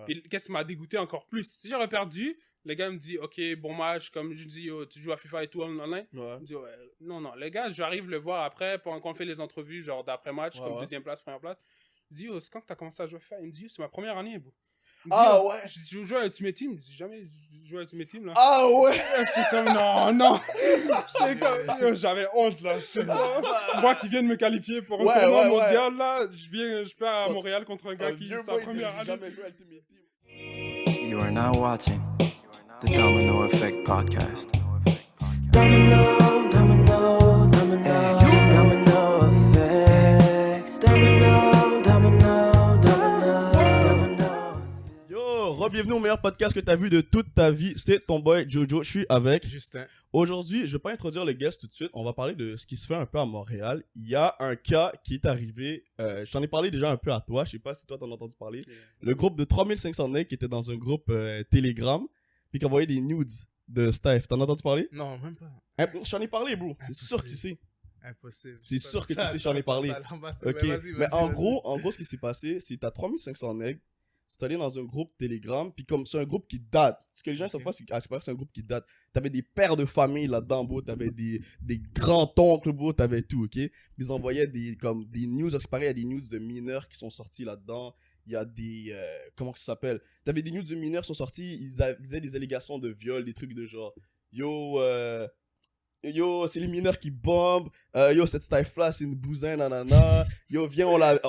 Puis qu'est-ce qui m'a dégoûté encore plus? Si j'aurais perdu, le gars me dit, OK, bon match, comme je dis, yo, tu joues à FIFA et tout en online. Ouais. Il me dit, ouais, non, le gars, j'arrive le voir après, pendant qu'on fait les entrevues, genre d'après-match, comme deuxième place, première place. Je dis, yo, c'est quand que t'as commencé à jouer à FIFA? Il me dit, yo, c'est ma première année, bro. Il me dit, Ah yo, ouais? je joue à Ultimate Team. Je dis, jamais joué à Ultimate Team, là. Ah ouais! J'étais comme, non. C'est comme, yo, j'avais honte, là. Moi qui viens de me qualifier pour un tournoi mondial, là, je perds à Montréal contre un gars qui, sa première année. Jamais joué à Ultimate Team. You are now watching the Domino Effect podcast. Domino, domino, domino, domino effect. Domino, domino, domino. Yo, bienvenue au meilleur podcast que t'as vu de toute ta vie. C'est ton boy Jojo. Je suis avec Justin. Aujourd'hui, je vais pas introduire le guest tout de suite. On va parler de ce qui se fait un peu à Montréal. Il y a un cas qui est arrivé. Je t'en ai parlé déjà un peu à toi. Je sais pas si toi t'en as entendu parler. Yeah. Le groupe de 3500 necks qui était dans un groupe Telegram puis qui envoyait des nudes de Steph. T'en as entendu parler? Non, même pas. Je t'en ai parlé, bro. C'est sûr que tu sais. Impossible. C'est sûr que tu sais, j'en ai parlé. Ok. Mais en gros, ce qui s'est passé, c'est que t'as 3500 necks. C'est allé dans un groupe Telegram, puis comme c'est un groupe qui date. Ce que les gens savent pas, c'est que c'est un groupe qui date. T'avais des pères de famille là-dedans, bro. T'avais des grands-oncles, bro. T'avais tout, ok? Puis ils envoyaient des news. À ce qui paraît, il y a des news de mineurs qui sont sortis là-dedans. Il y a des... comment ça s'appelle? T'avais des news de mineurs qui sont sortis. Ils faisaient des allégations de viol, des trucs de genre... Yo, c'est les mineurs qui bombent. Yo, cette Steph-là, c'est une bousin, nanana. Yo, viens, on la...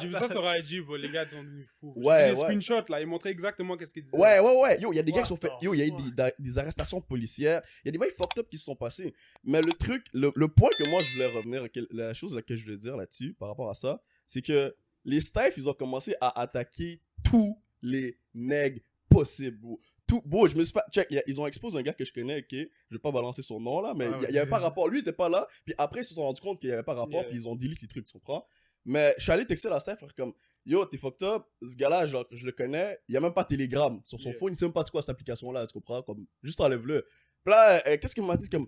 J'ai vu ça sur IG, bro. Les gars sont devenus fous. Ouais, J'ai vu des screenshots, là. Ils montraient exactement qu'est-ce qu'ils disaient. Ouais. Yo, il y a des gars qui sont fait... Yo, il y a eu des arrestations policières. Il y a des bails fucked up qui se sont passés. Mais le truc, le point que moi, je voulais revenir, la chose que je voulais dire là-dessus, par rapport à ça, c'est que les Steph, ils ont commencé à attaquer tous les nègres possibles, bro. Bon, je me suis fait check, ils ont exposé un gars que je connais, ok, je vais pas balancer son nom là, mais il y avait pas rapport, lui il était pas là, puis après ils se sont rendus compte qu'il y avait pas rapport, puis ils ont delete les trucs, tu comprends? Mais je suis allé texter la Steph, faire comme, yo, t'es fucked up, ce gars-là, genre, je le connais, il y a même pas Telegram sur son phone, il sait même pas c'est quoi cette application-là, tu comprends? Comme, juste enlève-le. Puis là, qu'est-ce qu'il m'a dit, comme,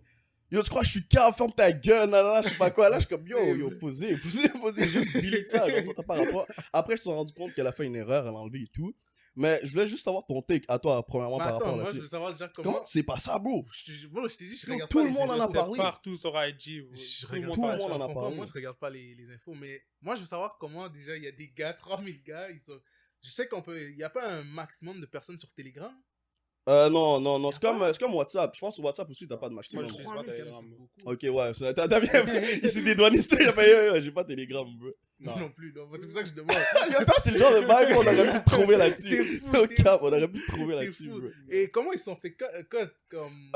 yo, tu crois que je suis calme, ferme ta gueule, nanana, je sais pas quoi, là, je suis comme, yo, posez, juste delete ça, genre, t'as pas rapport. Après, ils se sont rendus compte qu'elle a fait une erreur, elle a enlevé et tout. Mais je voulais juste savoir ton take à toi, premièrement, par rapport là-dessus. Moi, je veux savoir déjà comment c'est pas ça, bro? Je t'ai dit, je regarde tout pas le monde en a parlé. partout sur IG. Tout le monde en a parlé. Moi, je regarde pas les infos, mais moi, je veux savoir comment, déjà, il y a des gars, 3000 gars, je sais il y a pas un maximum de personnes sur Telegram. Non, c'est comme WhatsApp. Je pense sur WhatsApp aussi, t'as pas de maximum. Moi, je 3000 Telegram. Ok, ouais, t'as bien il s'est dédouané sur, il a fait, j'ai pas Telegram, bro. Non plus, non. C'est pour ça que je demande. Attends, c'est le genre de bail qu'on aurait pu trouver là-dessus. On aurait pu trouver là-dessus, bro. Et comment ils se sont fait cut comme...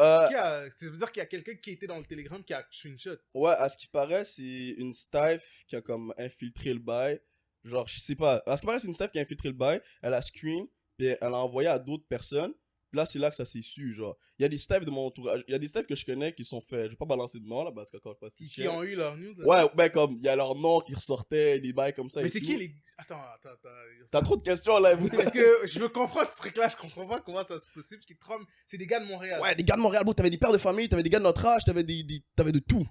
C'est-à-dire qu'il y a quelqu'un qui était dans le Telegram qui a screenshot. Ouais, à ce qui paraît, c'est une Steph qui a comme infiltré le bail. Genre, je sais pas. À ce qui paraît, c'est une Steph qui a infiltré le bail. Elle a screen, puis elle a envoyé à d'autres personnes. Là, c'est là que ça s'est su, genre. Il y a des Steph de mon entourage, il y a des Steph que je connais qui sont faits, je vais pas balancer de nom, là, parce que quand je passe qui ont eu leur news, là. Ouais, ben, comme, il y a leur nom qui ressortait, des bails comme ça. Mais c'est qui les... Attends. T'as trop de questions, là. Parce que je veux comprendre ce truc-là, je comprends pas comment ça se possible, parce que c'est des gars de Montréal. Ouais, des gars de Montréal, bro, t'avais des pères de famille, t'avais des gars de notre âge, t'avais de tout.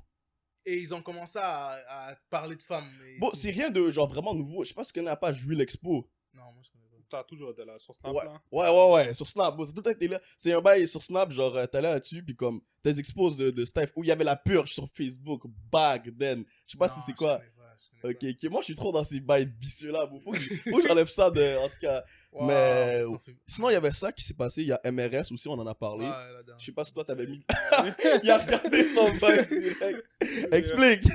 Et ils ont commencé à parler de femmes. Bon, c'est rien de, genre, vraiment nouveau. Je sais pas si tu connais la page Jules Expo. Non, moi, je connais pas. T'as toujours été là, sur Snap, ouais. là? Ouais, sur Snap. Bon, c'est tout le temps que t'es là. C'est un bail sur Snap, genre, t'es là là-dessus, pis comme, t'as des expos de Steph où il y avait la purge sur Facebook, back then. Je sais pas si c'est quoi. Ok, moi, je suis trop dans ces bails vicieux-là, bro. Faut que j'enlève ça de, en tout cas. Wow, mais, sinon, il y avait ça qui s'est passé. Il y a MRS aussi, on en a parlé. Je sais pas si toi, t'avais mis. Il a regardé son bail direct. Explique.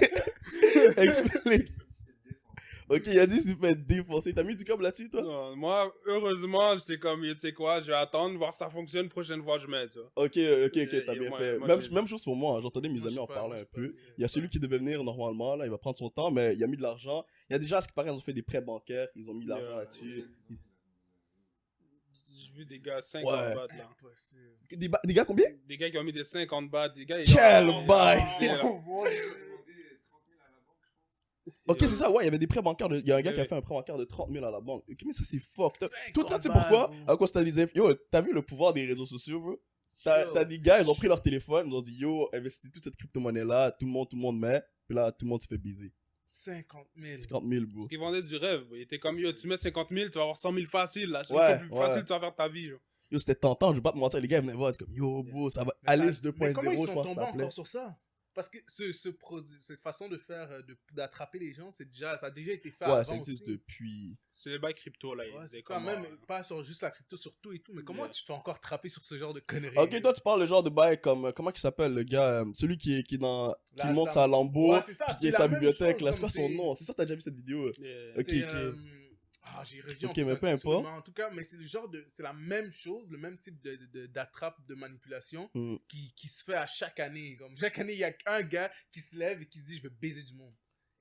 Ok, il a dit qu'il s'est fait défoncer. T'as mis du câble là-dessus, toi? Non, moi, heureusement, j'étais comme, tu sais quoi, je vais attendre, voir si ça fonctionne, prochaine fois, je mets, tu vois. Ok, t'as bien fait. Même chose pour moi, j'entendais mes amis en parler un peu. Il y a celui qui devait venir normalement, là, il va prendre son temps, mais il a mis de l'argent. Il y a des gens, à ce qui paraît, ils ont fait des prêts bancaires, ils ont mis de l'argent là-dessus. J'ai vu des gars 50 bahts, là. Des gars combien? Des gars qui ont mis des 50 bahts, des gars... Quel bail! Ok, c'est ça, ouais, il y avait des prêts bancaires, il y a un gars qui a fait un prêt bancaire de 30 000 à la banque. Ok, mais ça, c'est fucked up. Tout ça, tu sais pourquoi? À cause t'as des yo, t'as vu le pouvoir des réseaux sociaux, bro? T'as des gars, ils ont pris leur téléphone, ils ont dit, yo, investissez toute cette crypto-monnaie-là, tout le monde met, puis là, tout le monde se fait baiser. 50 000. 50 000, bro. Parce qu'ils vendaient du rêve. Il était comme, yo, tu mets 50 000, tu vas avoir 100 000 facile. Là. C'est Ouais, le plus ouais. facile que tu vas faire de ta vie. Genre. Yo, c'était tentant, je vais pas te mentir, les gars, ils venaient voir, être comme, yo, bro, ça va, Mais Alice ça- 2.0, mais comment ils je sont pense que tombés ça s'appelait. encore sur ça? Parce que ce produit, cette façon de faire, d'attraper les gens, ça a déjà été fait Ouais, avant ça existe aussi. depuis. C'est le bail crypto, là. Ils Ouais, disaient c'est ça, comme, même pas sur juste la crypto, sur tout et tout. Mais comment Yeah. tu te fais encore trapper sur ce genre de conneries? Ok, toi, tu parles le genre de bail comme, comment il s'appelle, le gars, celui qui est dans, qui Là, monte ça- sa Lambo, Ouais, c'est ça, puis qui c'est est la sa même bibliothèque, chose, là, c'est quoi comme son c'est- nom? C'est sûr que t'as déjà vu cette vidéo. Yeah. Ok, C'est, ok. j'ai revu Ok, en mais plus peu un importe. mais en tout cas, mais c'est le genre de, c'est la même chose, le même type d'attrape, de manipulation Hmm. qui se fait à chaque année. Comme chaque année, il y a un gars qui se lève et qui se dit je vais baiser du monde.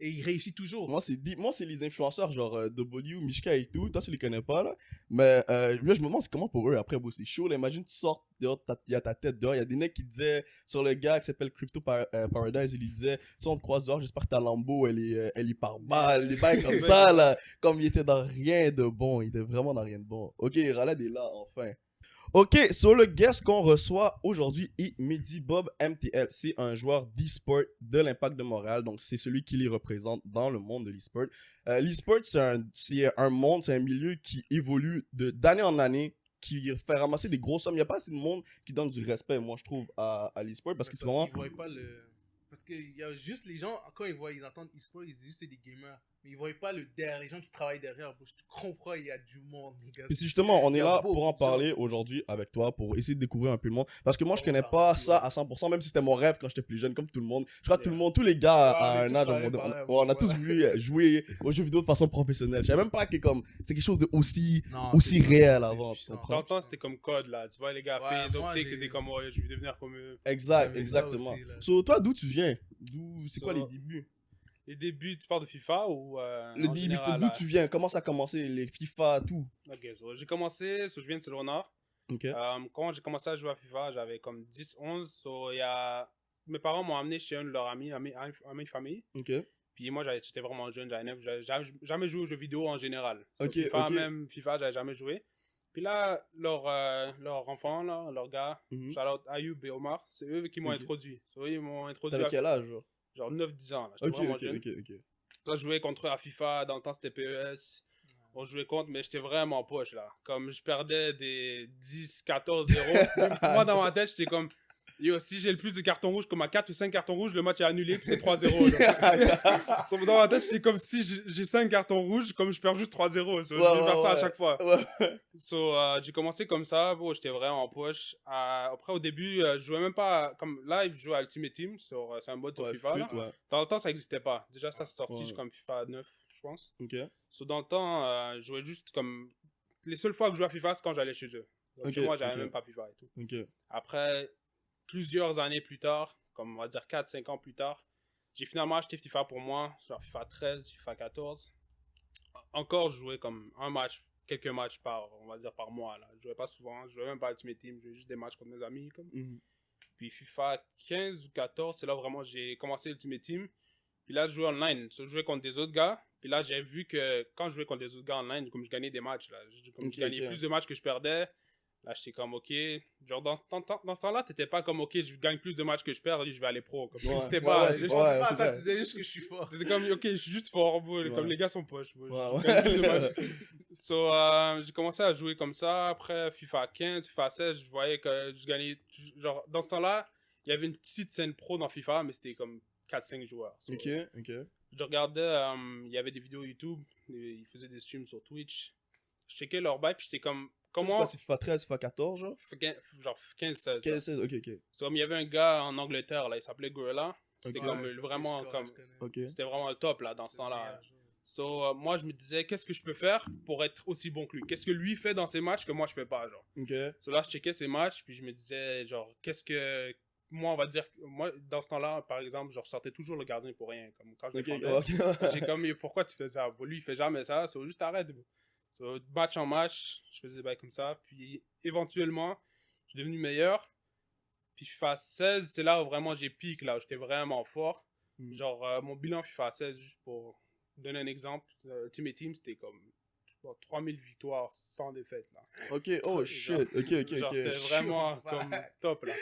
Et il réussit toujours. Moi, c'est les influenceurs, genre W, Mishka et tout. Toi, tu les connais pas, là. Mais là, je me demande c'est comment pour eux après, bro. C'est chaud, là. Imagine, tu sors dehors, il y a ta tête dehors. Il y a des mecs qui disaient, sur le gars qui s'appelle Crypto Paradise, il lui disait, si on te croise dehors, j'espère que ta Lambo, elle est par balle. Des bails comme ça, là. Comme il était dans rien de bon. Il était vraiment dans rien de bon. Ok, Raled est là, enfin. Ok, sur le guest qu'on reçoit aujourd'hui est Mehdi Bob MTL. C'est un joueur d'e-sport de l'Impact de Montréal. Donc, c'est celui qui les représente dans le monde de l'e-sport. L'e-sport, c'est un monde, c'est un milieu qui évolue d'année en année, qui fait ramasser des grosses sommes. Il n'y a pas assez de monde qui donne du respect, moi, je trouve, à l'e-sport. Parce que c'est vraiment... qu'ils voient pas le... Parce qu'il y a juste les gens, quand ils entendent e-sport, ils disent juste c'est des gamers. Mais ils voient pas les gens qui travaillent derrière. Je te comprends, il y a du monde, mon gars. Puis c'est justement, on Il est y a là beaucoup pour en de gens. parler aujourd'hui avec toi, pour essayer de découvrir un peu le monde. Parce que moi, je Comment connais ça pas marche, ça ouais. à 100%, même si c'était mon rêve quand j'étais plus jeune, comme tout le monde. Je crois que tout Yeah. le monde, tous les gars Ah, à on est un tous âge, pareils, on pareils, a ouais. tous voulu jouer aux jeux vidéo de façon professionnelle. Je savais même pas que comme, c'est quelque chose de aussi Non, aussi c'est- réel c'est avant, tu puissant. comprends? Dans le temps, c'était comme code, là. Tu vois, les gars, Ouais, fait moi, optiques, j'ai- t'étais comme, ouais, je vais devenir comme eux. Exact, J'avais ça exactement. aussi, là. So, toi, d'où tu viens? C'est So, quoi les débuts? Les débuts, tu parles de FIFA ou Le en début, général, d'où là? tu viens? Comment ça a commencé? Les FIFA, tout. Ok, so, j'ai commencé, je viens de Saint-Léonard. Ok. Quand j'ai commencé à jouer à FIFA, j'avais comme 10, 11. So, mes parents m'ont amené chez un de leurs amis, amis de famille. Ok. Puis moi, j'étais vraiment jeune, j'avais jamais joué aux jeux vidéo en général. So, Ok, FIFA, ok. même FIFA, j'avais jamais joué. Puis là, leur enfant, là, leur gars, Mhm. shout-out Ayoub et Omar, c'est eux qui m'ont Ok. introduit. So, ils m'ont introduit T'avais à quel âge, genre? genre 9-10 ans. Là. J'étais Ok, vraiment ok, jeune. ok. Là, je jouais contre eux à FIFA, dans le temps c'était PES. On jouait contre, mais j'étais vraiment poche là. Comme je perdais des 10, 14, 0. Même moi dans ma tête, j'étais comme, yo, si j'ai le plus de cartons rouges, comme à 4 ou 5 cartons rouges, le match est annulé, puis c'est 3-0. So, dans ma tête, j'étais comme, si j'ai 5 cartons rouges, comme je perds juste 3-0. So, je vais faire ça à chaque fois. Ouais. So, j'ai commencé comme ça, bro, j'étais vraiment poche. Après, au début, je jouais même pas, comme live, je jouais à Ultimate Team, c'est un mode sur Ouais, FIFA. Là. flûte, ouais. Dans le temps, ça n'existait pas. Déjà, ça, c'est sorti Ouais. comme FIFA 9, je pense. Ok. So, dans le temps, je jouais juste comme... Les seules fois que je jouais à FIFA, c'est quand j'allais chez eux. Donc, Ok, chez moi, j'avais ok. même pas FIFA et tout. Ok. Après, plusieurs années plus tard, comme on va dire 4-5 ans plus tard, j'ai finalement acheté FIFA pour moi, genre FIFA 13, FIFA 14. Encore, je jouais comme quelques matchs on va dire par mois. Là. Je jouais pas souvent, je jouais même pas à Ultimate Team, je jouais juste des matchs contre mes amis. Comme. Mhm. Puis FIFA 15 ou 14, c'est là vraiment j'ai commencé Ultimate Team. Puis là, je jouais online, je jouais contre des autres gars. Puis là, j'ai vu que quand je jouais contre des autres gars online, comme je gagnais des matchs, là, Ok, je gagnais ok. plus de matchs que je perdais. Là, j'étais comme, ok. Genre, dans ce temps-là, t'étais pas comme, ok, je gagne plus de matchs que je perds, je vais aller pro. Comme, Ouais. c'était Ouais, pas. ouais, Je c'est- pense pas à c'est ça, vrai. tu disais juste que je suis fort. T'étais comme, ok, je suis juste fort, bro. Ouais. Comme les gars sont poches, bro. Ouais, Je gagne plus de matchs. So, j'ai commencé à jouer comme ça. Après, FIFA 15, FIFA 16, je voyais que je gagnais. Genre, dans ce temps-là, il y avait une petite scène pro dans FIFA, mais c'était comme 4-5 joueurs. So, Ok, ok. je regardais, il y avait des vidéos YouTube, ils faisaient des streams sur Twitch. Je checkais leur bail, puis j'étais comme, comment. C'est FIFA 13, FIFA 14, genre? Genre 15-16. 15, 16, ok, ok. C'est comme il y avait un gars en Angleterre, là, il s'appelait Gorilla. C'était Ok. comme Ouais, vraiment, je comme, connais. Ok. c'était vraiment le top, là, dans ce temps-là. So, moi, je me disais, qu'est-ce que je peux faire pour être aussi bon que lui? Qu'est-ce que lui fait dans ses matchs que moi, je fais pas, genre? Ok. So, là, je checkais ses matchs, puis je me disais, genre, qu'est-ce que... Moi, on va dire... Moi, dans ce temps-là, par exemple, je ressortais toujours le gardien pour rien. Comme quand je Ok, défendais. ok. J'ai comme, mais pourquoi tu fais ça? Bon, lui, il fait jamais ça. So, juste arrête. So, match en match, je faisais des bails comme ça. Puis, éventuellement, je suis devenu meilleur. Puis, FIFA 16, c'est là où vraiment j'ai piqué, là où j'étais vraiment fort. Mm. Genre, mon bilan FIFA 16, juste pour donner un exemple, Ultimate Team, c'était comme 3000 victoires sans défaite, là. Ok, oh shit. Ok, ok, Genre, ok. c'était vraiment comme top, là.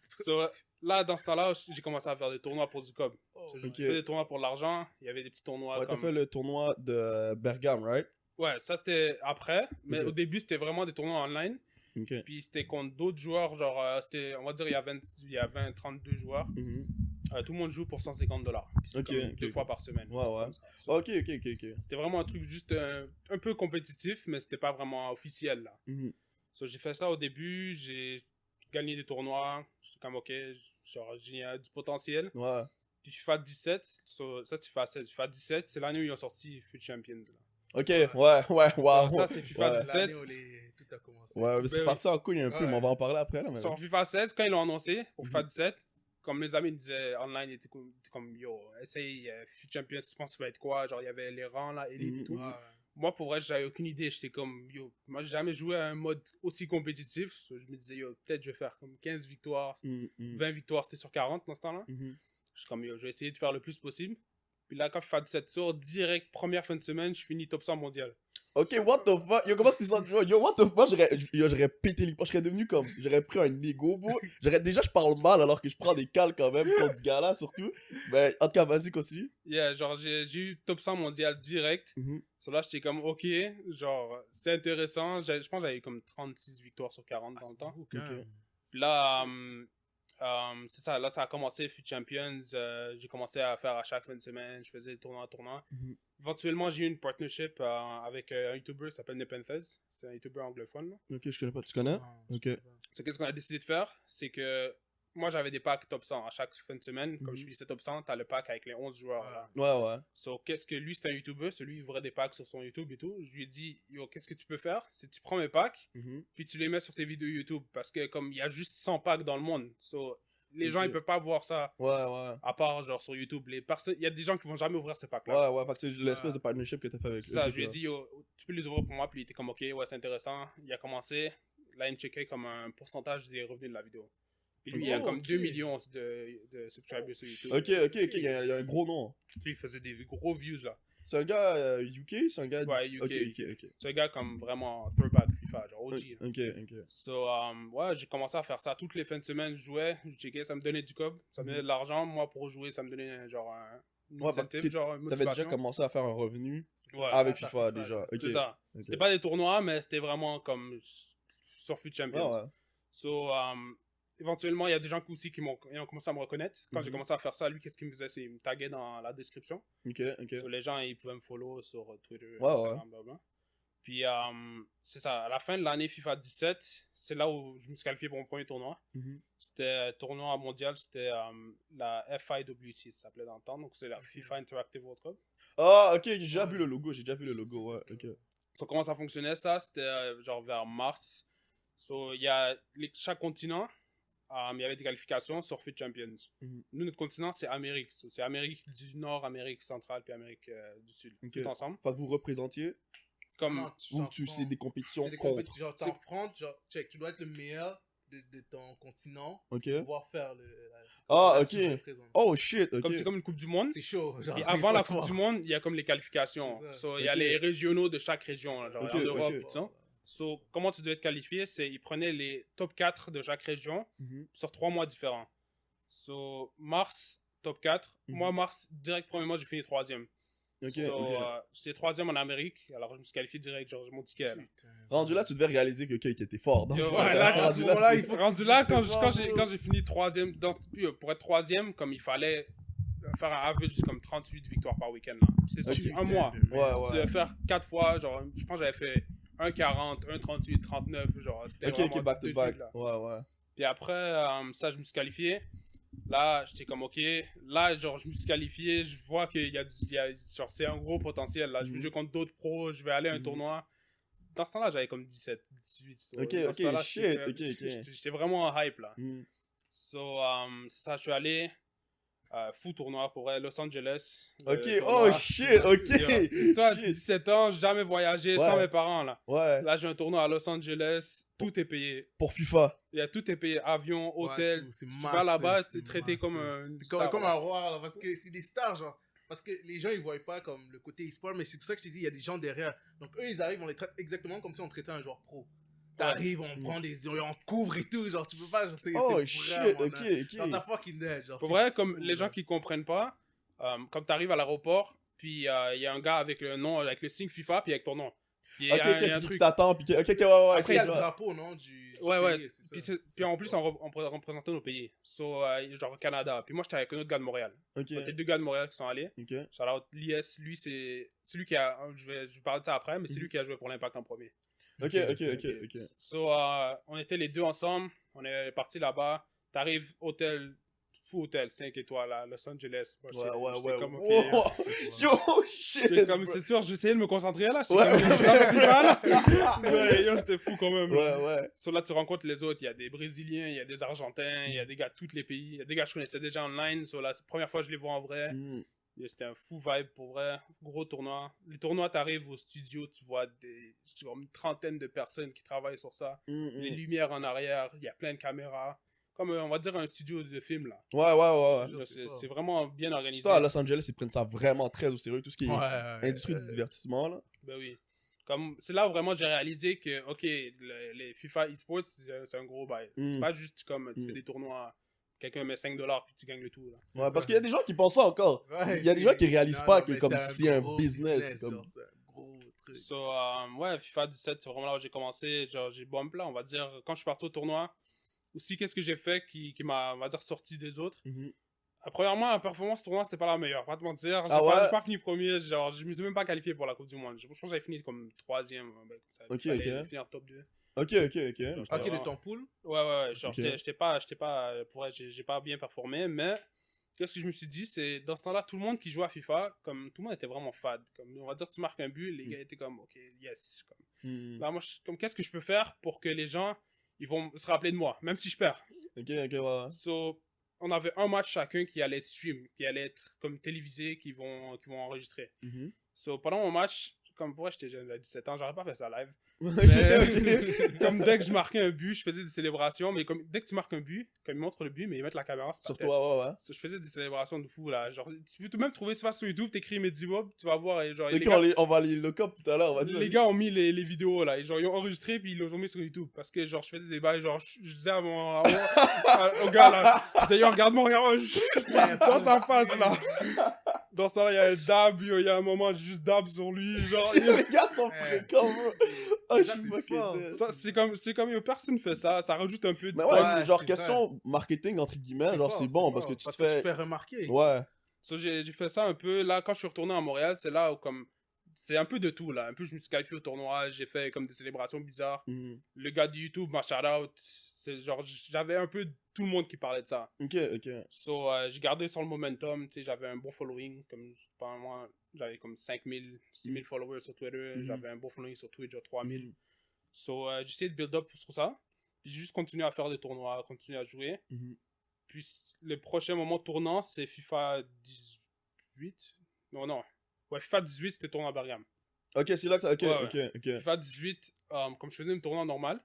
So, là, dans ce temps-là, j'ai commencé à faire des tournois pour du cob. J'ai Ok. fait des tournois pour l'argent. Il y avait des petits tournois Ouais, t'as comme... fait le tournoi de Bergame, right? Ouais, ça, c'était après. Mais Ok. au début, c'était vraiment des tournois online. Ok. Puis c'était contre d'autres joueurs. Genre, c'était, on va dire, il y a 20 32 joueurs. Mhm. Tout le monde joue pour $150. Ok, ok, Deux ok. fois par semaine. Ouais, ouais. Comme ça. So, Ok, ok, ok, ok. c'était vraiment un truc juste un peu compétitif, mais c'était pas vraiment officiel, là. Mhm. So, j'ai fait ça au début, j'ai gagné des tournois, j'étais comme ok, genre j'ai du potentiel. Ouais. Puis FIFA 17, so, ça c'est FIFA 16, FIFA 17, c'est l'année où ils ont sorti FUT Champions. Là. Ok, ouais, wow. Ça, c'est FIFA Ouais. 17. L'année où tout a commencé. Ouais, mais c'est Ben parti en couille un peu, Ouais. mais on va en parler après, là. Mais... Sur FIFA 16, quand ils l'ont annoncé pour FIFA Mhm. 17, comme les amis disaient online, ils étaient comme yo, essaye FUT Champions, tu penses que ça va être quoi? Genre il y avait les rangs là, Elite et tout. Ouais. Moi pour vrai, j'avais aucune idée, j'étais comme yo, moi j'ai jamais joué à un mode aussi compétitif, so, je me disais yo, peut-être je vais faire comme 15 victoires, 20 victoires, c'était sur 40 dans ce temps-là. Mhm. Je suis comme, yo, je vais essayer de faire le plus possible. Puis là, quand FIFA 17 sort, direct, première fin de semaine, je finis top 100 mondial. Ok, what the fuck? Yo, comment c'est ça? Yo, what the fuck? Moi, j'aurais pété les poches. Je serais devenu comme. J'aurais pris un ego, bro. Déjà, je parle mal alors que je prends des cales quand même contre ce gars-là, surtout. Mais en tout cas, vas-y, continue. Yeah, genre, j'ai eu top 100 mondial direct. Mhm. So là, j'étais comme, ok, genre, c'est intéressant. Je pense que j'avais eu comme 36 victoires sur 40 dans le temps. Ok. Puis là, c'est ça, là, ça a commencé, FUT Champions. J'ai commencé à faire à chaque fin de semaine. Je faisais des tournois. Mhm. Éventuellement, j'ai eu une partnership avec un YouTuber qui s'appelle Nepenthez. C'est un YouTuber anglophone, là. Ok, je connais pas. Tu connais? Ok. So, qu'est-ce qu'on a décidé de faire? C'est que moi, j'avais des packs top 100 à chaque fin de semaine. Comme je finissais top 100, t'as le pack avec les 11 joueurs. Là. Ouais, ouais. So, qu'est-ce que lui, c'est un YouTuber. Celui, il ouvrait des packs sur son YouTube et tout. Je lui ai dit, yo, qu'est-ce que tu peux faire? C'est tu prends mes packs, Mhm. puis tu les mets sur tes vidéos YouTube. Parce que comme il y a juste 100 packs dans le monde. So, les Ok. gens, ils peuvent pas voir ça. Ouais, ouais. À part, genre, sur YouTube. Il y a des gens qui vont jamais ouvrir ces packs-là. Ouais, ouais. Fait que c'est l'espèce de partnership que t'as fait avec Ça, ok, je lui ai ouais. dit, yo, tu peux les ouvrir pour moi. Puis il était comme, ok, ouais, c'est intéressant. Il a commencé. Là, il me checkait comme un pourcentage des revenus de la vidéo. Puis lui, il a Oh, comme ok. 2 millions de subscribers sur YouTube. Ok, ok, ok. Il y a un gros nom. Puis il faisait des gros views, là. C'est un gars UK? C'est un gars. Ouais, UK. Ok, ok, ok. C'est un gars comme vraiment throwback FIFA, genre OG. Là. Ok, ok. So, ouais, j'ai commencé à faire ça toutes les fins de semaine. Je jouais, je checkais, ça me donnait du cob, ça me donnait de l'argent. Moi, pour jouer, ça me donnait genre une Ouais, incentive, bah, genre une T'avais motivation. déjà commencé à faire un revenu Ouais, avec ça, FIFA FIFA, déjà. Ok. c'est ça. Ok. C'était pas des tournois, mais c'était vraiment comme sur FUT Champions. Ouais, ouais. So, éventuellement, il y a des gens aussi qui ont commencé à me reconnaître. Quand j'ai Mhm. commencé à faire ça, lui, qu'est-ce qu'il me faisait? C'est qu'il me taguait dans la description. Ok, ok. So, les gens, ils pouvaient me follow sur Twitter, Ouais, Instagram, blablabla. Puis, c'est ça. À la fin de l'année FIFA 17, c'est là où je me suis qualifié pour mon premier tournoi. Mhm. C'était un tournoi mondial, c'était la FIWC, ça s'appelait dans le temps. Donc, c'est la FIFA Interactive World Cup. Ah, ok, j'ai déjà vu le logo. Ouais, ok. So, comment ça fonctionnait, ça? C'était genre vers mars. So, il y a chaque continent, il y avait des qualifications sur FUT Champions. Mhm. Nous, notre continent, c'est Amérique. So, c'est Amérique du Nord, Amérique centrale, puis Amérique du Sud. Ok. Tout ensemble. Fait que vous représentiez Comme, Non, ou tu sais des compétitions c'est des contre. compétitions. Genre, t'affrontes, genre, check, tu dois être le meilleur de ton continent Ok. pour pouvoir faire Ah, là, ok. tu représentes. Oh shit, ok. c'est comme une Coupe du Monde. C'est chaud. Genre, Et c'est avant la fort. Coupe du Monde, il y a comme les qualifications. C'est ça. So, il y a Ok. les régionaux de chaque région, là, genre Ok, en Europe ok. et tout ça. So, comment tu dois être qualifié? C'est ils prenaient les top 4 de chaque région Mhm. sur 3 mois différents. So, mars, top 4. Mhm. Moi, mars, direct, premier mois, j'ai fini 3e. Ok, So, ok. j'étais 3e en Amérique, alors je me suis qualifié direct, genre, j'ai mon ticket. Là. Putain. Rendu là, tu devais réaliser que Kate était fort. Donc, Yo, Ouais, là, à ce moment-là, il faut que Rendu tu là, dises quand que quand j'ai fini 3e, pour être 3e, comme il fallait faire un average de comme 38 victoires par week-end. Là. C'est Ok. sur un mois. Ouais, Tu ouais. vas faire 4 fois, genre, je pense que j'avais fait 1,40, 1,38, 39, genre, c'était Ok, vraiment ok, back de to back. suite, là. Ouais, ouais. Puis après, ça, je me suis qualifié. Là, j'étais comme, ok. Là, genre, je me suis qualifié. Je vois qu'il y a, genre, c'est un gros potentiel. Là, je vais jouer contre d'autres pros. Je vais aller à un tournoi. Dans ce temps-là, j'avais comme 17, 18. So, Ok, dans ok, ce temps-là, shit, j'étais- ok. J'étais vraiment en hype, là. Mhm. So, ça, je suis allé. Fou tournoi pour vrai, Los Angeles. Ok, Le oh tournoi. shit, ok. C'est toi, Shit. 17 ans, jamais voyagé, Ouais. sans mes parents, là. Ouais, Là, j'ai un tournoi à Los Angeles. Tout est payé. pour FIFA. Tout est payé. Avion, Ouais, hôtel. tout, c'est tu massif, vas là-bas, c'est c'est traité massif. comme un... Comme un roi, là, parce que c'est des stars, genre. Parce que les gens, ils voient pas comme le côté e-sport, mais c'est pour ça que je t'ai dit, il y a des gens derrière. Donc, eux, ils arrivent, on les traite exactement comme si on traitait un joueur pro. T'arrives, on prend on te couvre et tout, genre, tu peux pas, genre, Oh, c'est shit, vraiment ok, nice. ok. Genre, t'as fucking dead, genre. Pour c'est vrai, fou, comme les gens genre. qui comprennent pas, comme t'arrives à l'aéroport, puis il y a un gars avec le nom, avec le signe FIFA, puis avec ton nom. Puis il y Ok, a un puis tu truc. t'attends, puis ok, ouais, ouais. Après, il y a ok, le ouais. drapeau, non, du Ouais. pays, c'est ça. Puis en plus, on représentait nos pays. Genre au Canada. Puis moi, j'étais avec un autre gars de Montréal. Ok, On était 2 gars de Montréal qui sont allés. ok. Shout out l'IS, lui, c'est lui qui a. Je vais parler de ça après, mais c'est lui qui a joué pour l'Impact en premier. Ok. On était les deux ensemble. On est partis là-bas. T'arrives, fou hôtel, 5 étoiles à Los Angeles. Moi, j'étais comme, ok, Wow. Yo, shit. j'étais comme, c'est sûr, j'essayais de me concentrer là. J'étais comme, je suis là, FIFA, là. Mais yo, c'était fou quand même. Ouais. So, là, tu rencontres les autres. Il y a des Brésiliens, il y a des Argentins, il y a des gars de tous les pays. Il y a des gars que je connaissais déjà online. So, là, c'est la première fois que je les vois en vrai. Mm. Et c'était un fou vibe pour vrai. Gros tournoi. Les tournois, t'arrives au studio, tu vois genre une trentaine de personnes qui travaillent sur ça. Les lumières en arrière, il y a plein de caméras. Comme, on va dire, un studio de film, là. Ouais. Genre, c'est vraiment bien organisé. Ça, à Los Angeles, ils prennent ça vraiment très au sérieux, tout ce qui est Ouais. industrie du divertissement, là. Ben oui. C'est là où vraiment j'ai réalisé que, ok, les FIFA eSports, c'est un gros bail. C'est pas juste comme tu fais des tournois, quelqu'un met $5 puis tu gagnes le tout. Là. Ouais, parce qu'il y a des gens qui pensent ça encore. Ouais, Il y a des gens qui réalisent pas que mais comme c'est un gros business. Comme... genre, c'est un gros truc. Ouais, FIFA 17, c'est vraiment là où j'ai commencé. Genre, j'ai bump là, on va dire. Quand je suis parti au tournoi, aussi, qu'est-ce que j'ai fait qui m'a, on va dire, sorti des autres. Premièrement, la performance au tournoi, c'était pas la meilleure. Pas te mentir. J'ai pas fini premier. Genre, je me suis même pas qualifié pour la Coupe du Monde. Je pense que j'avais fini comme 3ème. Ben, comme ça. Ok, finir top 2. Ok. Ok, de ton pool? Ouais. Genre, Ok. j'étais pas, pour vrai, j'ai pas bien performé, mais qu'est-ce que je me suis dit, c'est, dans ce temps-là, tout le monde qui jouait à FIFA, comme, tout le monde était vraiment fade. Comme, on va dire, tu marques un but, les gars étaient comme, ok, yes. Comme, là, moi, comme, qu'est-ce que je peux faire pour que les gens, ils vont se rappeler de moi, même si je perds. Ok, ouais. So, on avait un match chacun qui allait être stream, qui allait être comme télévisé, qui vont enregistrer. So, pendant mon match, comme pour moi, j'étais jeune à 17 ans, j'aurais pas fait ça live. Mais, comme dès que je marquais un but, je faisais des célébrations, mais comme dès que tu marques un but, comme ils montrent le but, mais ils mettent la caméra sur ta Sur tête. toi, ouais. So, je faisais des célébrations de fou, là. Genre, tu peux même trouver ça sur YouTube, t'écris Medimob, tu vas voir, et genre, Et on va les lock up tout à l'heure, vas-y. les gars ont mis les vidéos là, et genre ils ont enregistré puis ils les ont mis sur YouTube parce que genre je faisais des bails, genre je disais au gars là, je disais yo regarde-moi, dans sa face là. Dans ce temps-là, il y a un dab, yo, il y a un moment juste dab sur lui, genre Les gars sont fréquents, bro. Oh, je Ça, suis c'est fucking fort. dead. ça c'est comme yo, personne fait ça, ça rajoute un peu de Mais ouais, fun. c'est genre c'est question marketing, entre guillemets, genre c'est bon parce que tu te tu te fais... fais remarquer. Ouais. So, j'ai fait ça un peu là quand je suis retourné à Montréal, c'est là où comme c'est un peu de tout là, un peu je me suis qualifié au tournoi, j'ai fait comme des célébrations bizarres. Le gars de YouTube m'a shout out, c'est genre j'avais un peu tout le monde qui parlait de ça. Ok. So, j'ai gardé sur le momentum, tu sais, j'avais un bon following, comme, pendant moi, j'avais comme 5000, 6000 followers sur Twitter, j'avais un bon following sur Twitch, genre 3000. So, j'ai essayé de build up sur ça, puis j'ai juste continué à faire des tournois, continuer à jouer. Puis, le prochain moment tournant, c'est FIFA 18. Non. Ouais, FIFA 18, c'était tournoi à Bergame. Ok, c'est là que ça... Ok. FIFA 18, comme je faisais une tournoi normale.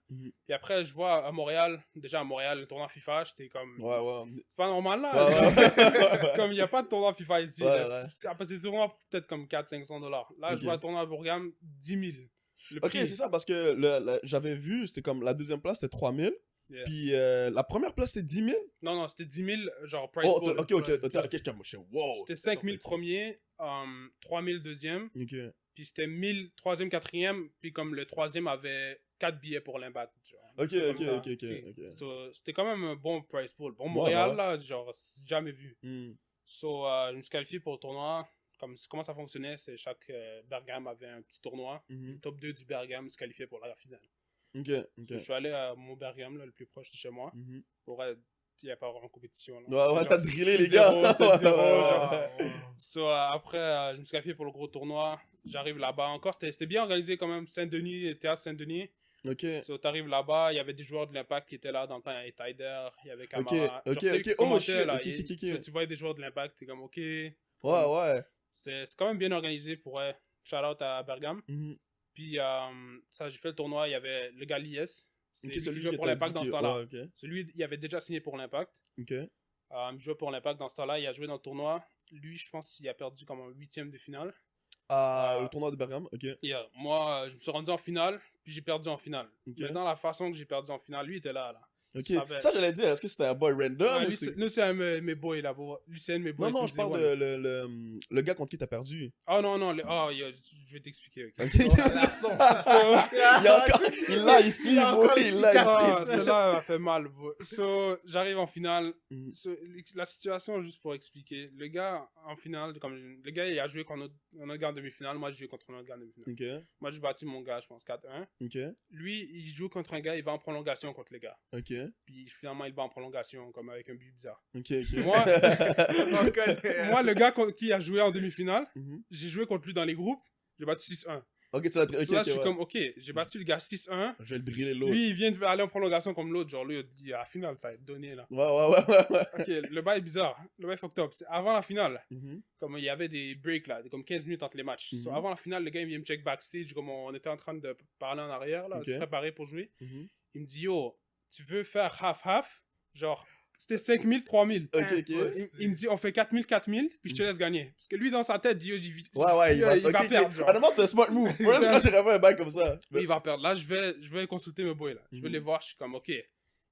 Et après, je vois à Montréal, déjà à Montréal, le tournoi FIFA, j'étais comme... Ouais. C'est pas normal là. Ouais. Comme il n'y a pas de tournoi FIFA ici. Ouais. Après, c'est des tournois pour peut-être comme 400-500 $. Là, je vois un tournoi à Bourgam, 10 000. Le Ok, prix. c'est ça, parce que j'avais vu, c'était comme la deuxième place, c'était 3000. Yeah. Puis la première place, c'était 10 000. Non, c'était 10 000, genre price Oh, pool. ok, wow. C'était 5 000 premiers, 3 000 deuxième, Ok. puis c'était 1000 troisième, quatrième, puis comme le troisième avait 4 billets pour l'Impact. Ok. So, c'était quand même un bon price pool. Bon, Ouais, Montréal, ouais. là, genre, c'est jamais vu. So, je me suis qualifié pour le tournoi. Comment ça fonctionnait, c'est chaque Bergame avait un petit tournoi. Le top 2 du Bergame se qualifiait pour la finale. Ok. So, je suis allé à mon Bergame, là, le plus proche de chez moi. Pour il n'y a pas vraiment compétition. Là. Ouais, C'est t'as genre drillé les 6-0, gars. 7-0, genre. Ouais. So, après, je me suis qualifié pour le gros tournoi. J'arrive là-bas. Encore, c'était bien organisé quand même. Saint-Denis, Théâtre Saint-Denis. Ok. So, t'arrives là-bas, il y avait des joueurs de l'Impact qui étaient là dans le temps. Il y avait Tyder, il y avait Kamara. Ok. Genre, ceux qui Oh, commentaient, shit. là. Ok. So, tu voyais des joueurs de l'Impact, t'es comme, ok. Ouais. C'est quand même bien organisé pour shout out à Bergame. Puis, ça, j'ai fait le tournoi. Il y avait le gars Lies. C'est lui qui jouait pour l'Impact dans ce temps-là. Celui, il avait déjà signé pour l'Impact. Ok. Il jouait pour l'Impact dans ce temps-là. Il a joué dans le tournoi. lui, je pense qu'il a perdu comme en 8e de finale. Le tournoi de Bergame, ok. Yeah. Moi, je me suis rendu en finale, puis j'ai perdu en finale. Ok. Maintenant, la façon que j'ai perdu en finale, lui était là. Ok. Ça fait- Ça, j'allais dire, est-ce que c'était un boy random Ouais, ou lui, c'est- c'est un de mes boys là. Lui, c'est un de mes boys. Non, non, c'est je parle One. de le gars contre qui t'as perdu. Ah non, non, je vais t'expliquer. ok. Ok. So- Il y a encore, il l'a ici, Il a bro, encore les il l'a cicatrices. ici. Celle-là m'a fait mal. Bro. J'arrive en finale. Mhm. La situation, juste pour expliquer. Le gars, en finale, le gars, il a joué contre un autre gars en demi-finale. Moi, j'ai joué contre un autre gars en demi-finale. Ok, Moi, j'ai battu mon gars, je pense, 4-1. ok, Lui, il joue contre un gars, il va en prolongation contre le gars. ok, Puis finalement, il va en prolongation, comme avec un but bizarre. ok, ok. Moi, On connaît. moi le gars qui a joué en demi-finale, Mhm. j'ai joué contre lui dans les groupes. J'ai battu 6-1. Ok, tu l'as ok, Là, ok, je suis ouais. comme, ok, j'ai battu le gars 6-1. Je vais le driller l'autre. Lui, il vient d'aller en prolongation comme l'autre. Genre, lui, il dit, à la finale, ça va être donné, là. Ouais. Ok, le bail est bizarre. Le bail est fucked up. C'est avant la finale, Mhm. comme il y avait des breaks, là, comme 15 minutes entre les matchs. Mhm. So, avant la finale, le gars, il vient me check backstage, comme on était en train de parler en arrière, là, Ok. se préparer pour jouer. Mhm. Il me dit, yo, tu veux faire half-half? Genre, c'était 5000, 3000. Ok, ok. Il me dit, on fait 4000, 4000, puis je te laisse gagner. Parce que lui, dans sa tête, il dit, Ouais, il va il va ok, perdre. ok. genre. Honnêtement, c'est un smart move. Moi, quand j'ai rêvé un bail comme ça. Lui, il va perdre. Là, je vais consulter mes boys, là. Je vais Mhm. les voir, je suis comme, ok.